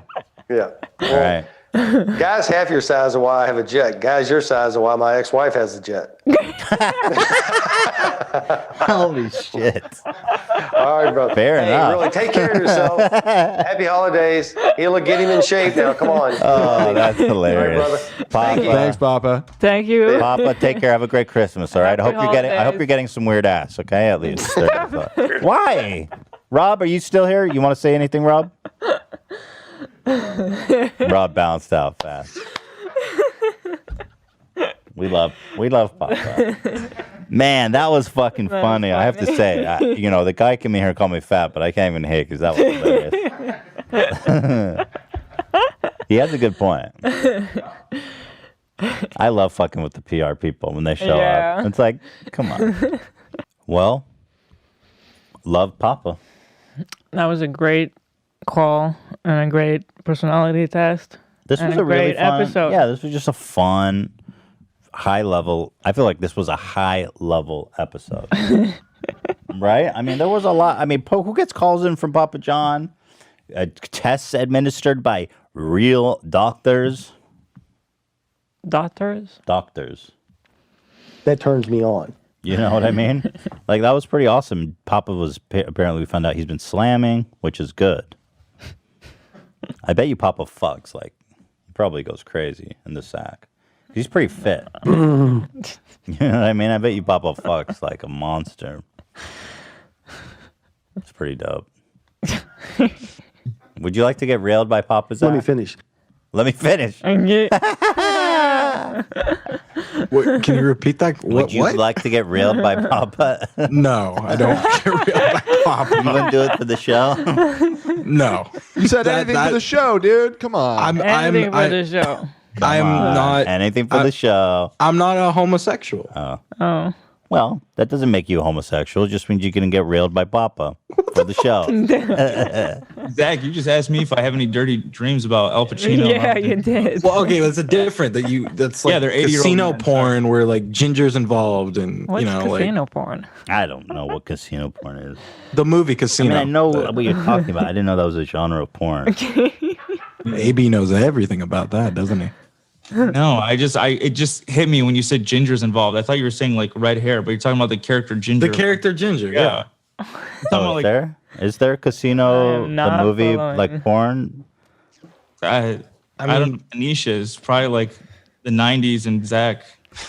Yeah. All right. Guys half your size of why I have a jet. Guys your size of why my ex-wife has a jet. Holy shit. All right, brother. Fair enough. Really, take care of yourself. Happy holidays. He'll get him in shape now. Come on. Oh, that's hilarious. All right, Papa. Thanks, Papa. Thank you. Papa, take care. Have a great Christmas. All right. I hope you're getting some weird ass. Okay, at least. Why? Rob, are you still here? You want to say anything, Rob? Rob bounced out fast. We love Papa. Man, that was fucking funny. I have to say, the guy came in here and called me fat, but I can't even hate because that was hilarious. He has a good point. I love fucking with the PR people when they show up. It's like, come on. Well, love Papa. That was a great call and a great personality test. This was a really fun episode. Yeah, this was just a fun, high level. I feel like this was a high level episode. Right? I mean, there was a lot. I mean, who gets calls in from Papa John? Tests administered by real doctors. Doctors? Doctors. That turns me on. You know what I mean? Like, that was pretty awesome. Papa was, apparently we found out he's been slamming, which is good. I bet you Papa fucks, like, he probably goes crazy in the sack. He's pretty fit. You know what I mean? I bet you Papa fucks like a monster. It's pretty dope. Would you like to get railed by Papa Zach? Let me finish. Let me finish. What, can you repeat that? Would you like to get railed by Papa? No, I don't want to get railed by Papa. You wouldn't do it for the show? No. You said anything for the show, dude. Come on. Anything for the show. I am not anything for the show. I'm not a homosexual. Oh. Well, that doesn't make you homosexual. It just means you can get railed by Papa for the show. Zach, you just asked me if I have any dirty dreams about Al Pacino. Yeah, you did. Well, okay, that's different. That's like they're 80-year-old casino men, porn where like Ginger's involved and What's casino like porn? I don't know what casino porn is. The movie Casino. I mean, I know what you're talking about. I didn't know that was a genre of porn. AB knows everything about that, doesn't he? No, it just hit me when you said Ginger's involved. I thought you were saying like red hair, but you're talking about the character Ginger. The character Ginger, yeah. So is there casino the movie like porn? I don't know. Anisha is probably like the 90s and Zach.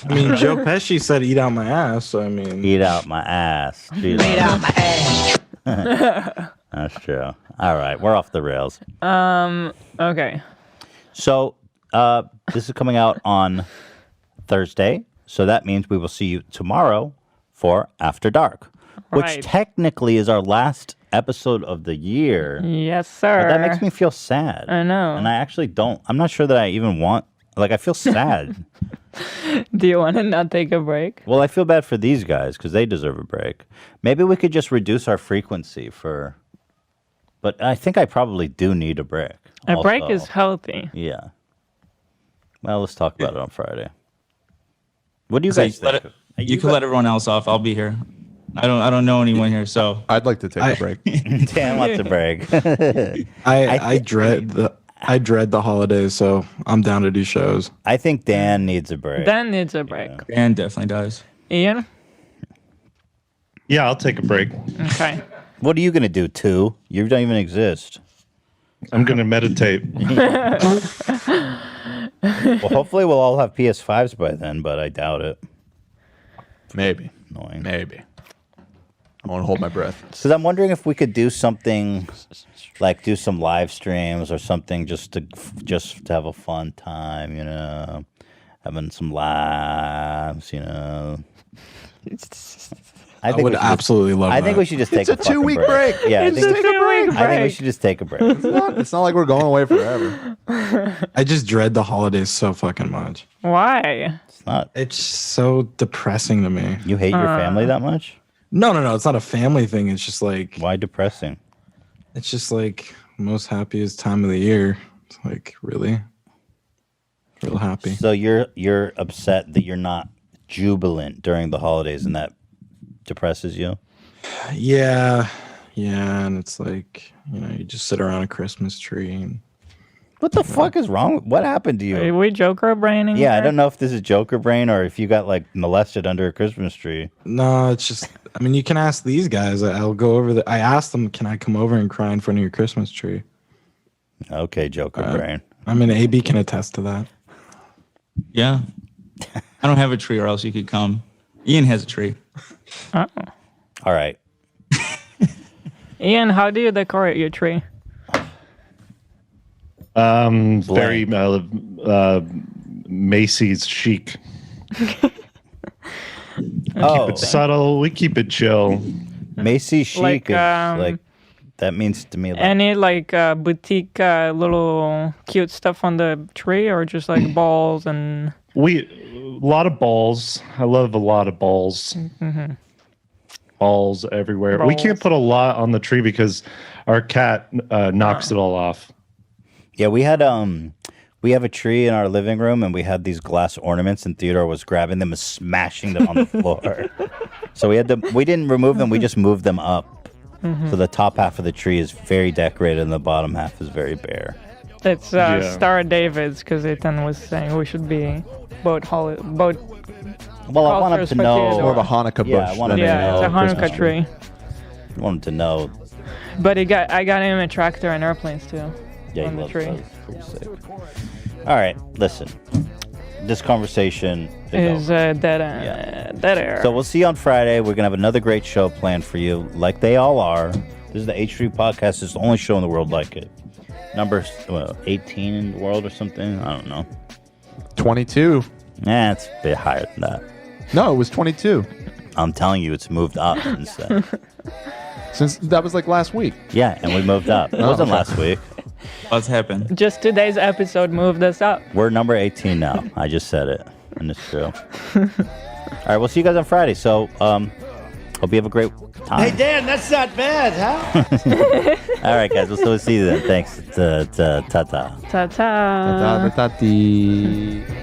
I mean, Joe Pesci said "eat out my ass." So I mean, eat out my ass. Eat out my ass. That's true. All right, we're off the rails. Okay. So this is coming out on Thursday, so that means we will see you tomorrow for After Dark, which technically is our last episode of the year. Yes, sir. But that makes me feel sad. I know. And I actually don't. I'm not sure that I even want. Like, I feel sad. Do you want to not take a break? Well, I feel bad for these guys because they deserve a break. Maybe we could just reduce our frequency for But I think I probably do need a break. A break is healthy. Yeah. Well, let's talk about it on Friday. What do you guys think? You can let everyone else off. I'll be here. I don't know anyone here, so I'd like to take a break. Dan wants a break. I dread the holidays, so I'm down to do shows. I think Dan needs a break. Dan needs a break. Yeah. Dan definitely does. Ian? Yeah, I'll take a break. Okay. What are you gonna do? 2? You don't even exist. I'm gonna meditate. Well, hopefully we'll all have PS5s by then, but I doubt it. Maybe. Annoying. Maybe. I want to hold my breath. Because I'm wondering if we could do something, like do some live streams or something, just to have a fun time, having some laughs, I would absolutely love that. I think we should just take It's a 2-week break. Yeah, It's a 2-week break. I think we should just take a break. It's not like we're going away forever. I just dread the holidays so fucking much. Why? It's not. It's so depressing to me. You hate your family that much? No. It's not a family thing. It's just like, why depressing? It's just like most happiest time of the year. It's like, really? Real happy. So you're upset that you're not jubilant during the holidays, and that depresses you? Yeah, and it's like, you just sit around a Christmas tree. And, what the fuck is wrong? What happened to you? Are we Joker braining? Yeah, here? I don't know if this is Joker brain or if you got like molested under a Christmas tree. No, it's just, you can ask these guys. I'll go over I asked them, can I come over and cry in front of your Christmas tree? Okay, Joker brain. AB can attest to that. Yeah. I don't have a tree, or else you could come. Ian has a tree. Oh. All right. Ian, how do you decorate your tree? Very Macy's chic. Oh, Keep it subtle. We keep it chill. Macy's chic Like, is like, that means to me like, Any boutique little cute stuff on the tree, or just like balls and A lot of balls. I love a lot of balls. Mm-hmm. Balls everywhere. We can't put a lot on the tree because our cat knocks it all off. Yeah, we have a tree in our living room, and we had these glass ornaments, and Theodore was grabbing them and smashing them on the floor. So we didn't remove them, we just moved them up. Mm-hmm. So the top half of the tree is very decorated, and the bottom half is very bare. it's Star David's, because Ethan was saying we should be boat. Well, I want him to know. More of a Hanukkah bush. Yeah, I want him to know. It's a Hanukkah tree. I want him to know. But I got him a tractor and airplanes too. Yeah, on he the tree. loves those. Pretty sick. All right, listen. This conversation is over. dead air. So we'll see you on Friday. We're gonna have another great show planned for you, like they all are. This is the H3 podcast. It's the only show in the world like it. Number 18 in the world or something. I don't know. 22. Nah, it's a bit higher than that. No, it was 22. I'm telling you, it's moved up instead. Since that was like last week. Yeah, and we moved up. It wasn't last week. What's happened? Just today's episode moved us up. We're number 18 now. I just said it, and it's true. All right, we'll see you guys on Friday. So, hope you have a great time. Hey, Dan, that's not bad, huh? All right, guys, we'll see you then. Thanks. Ta-ta. Ta-ta. Ta-ta.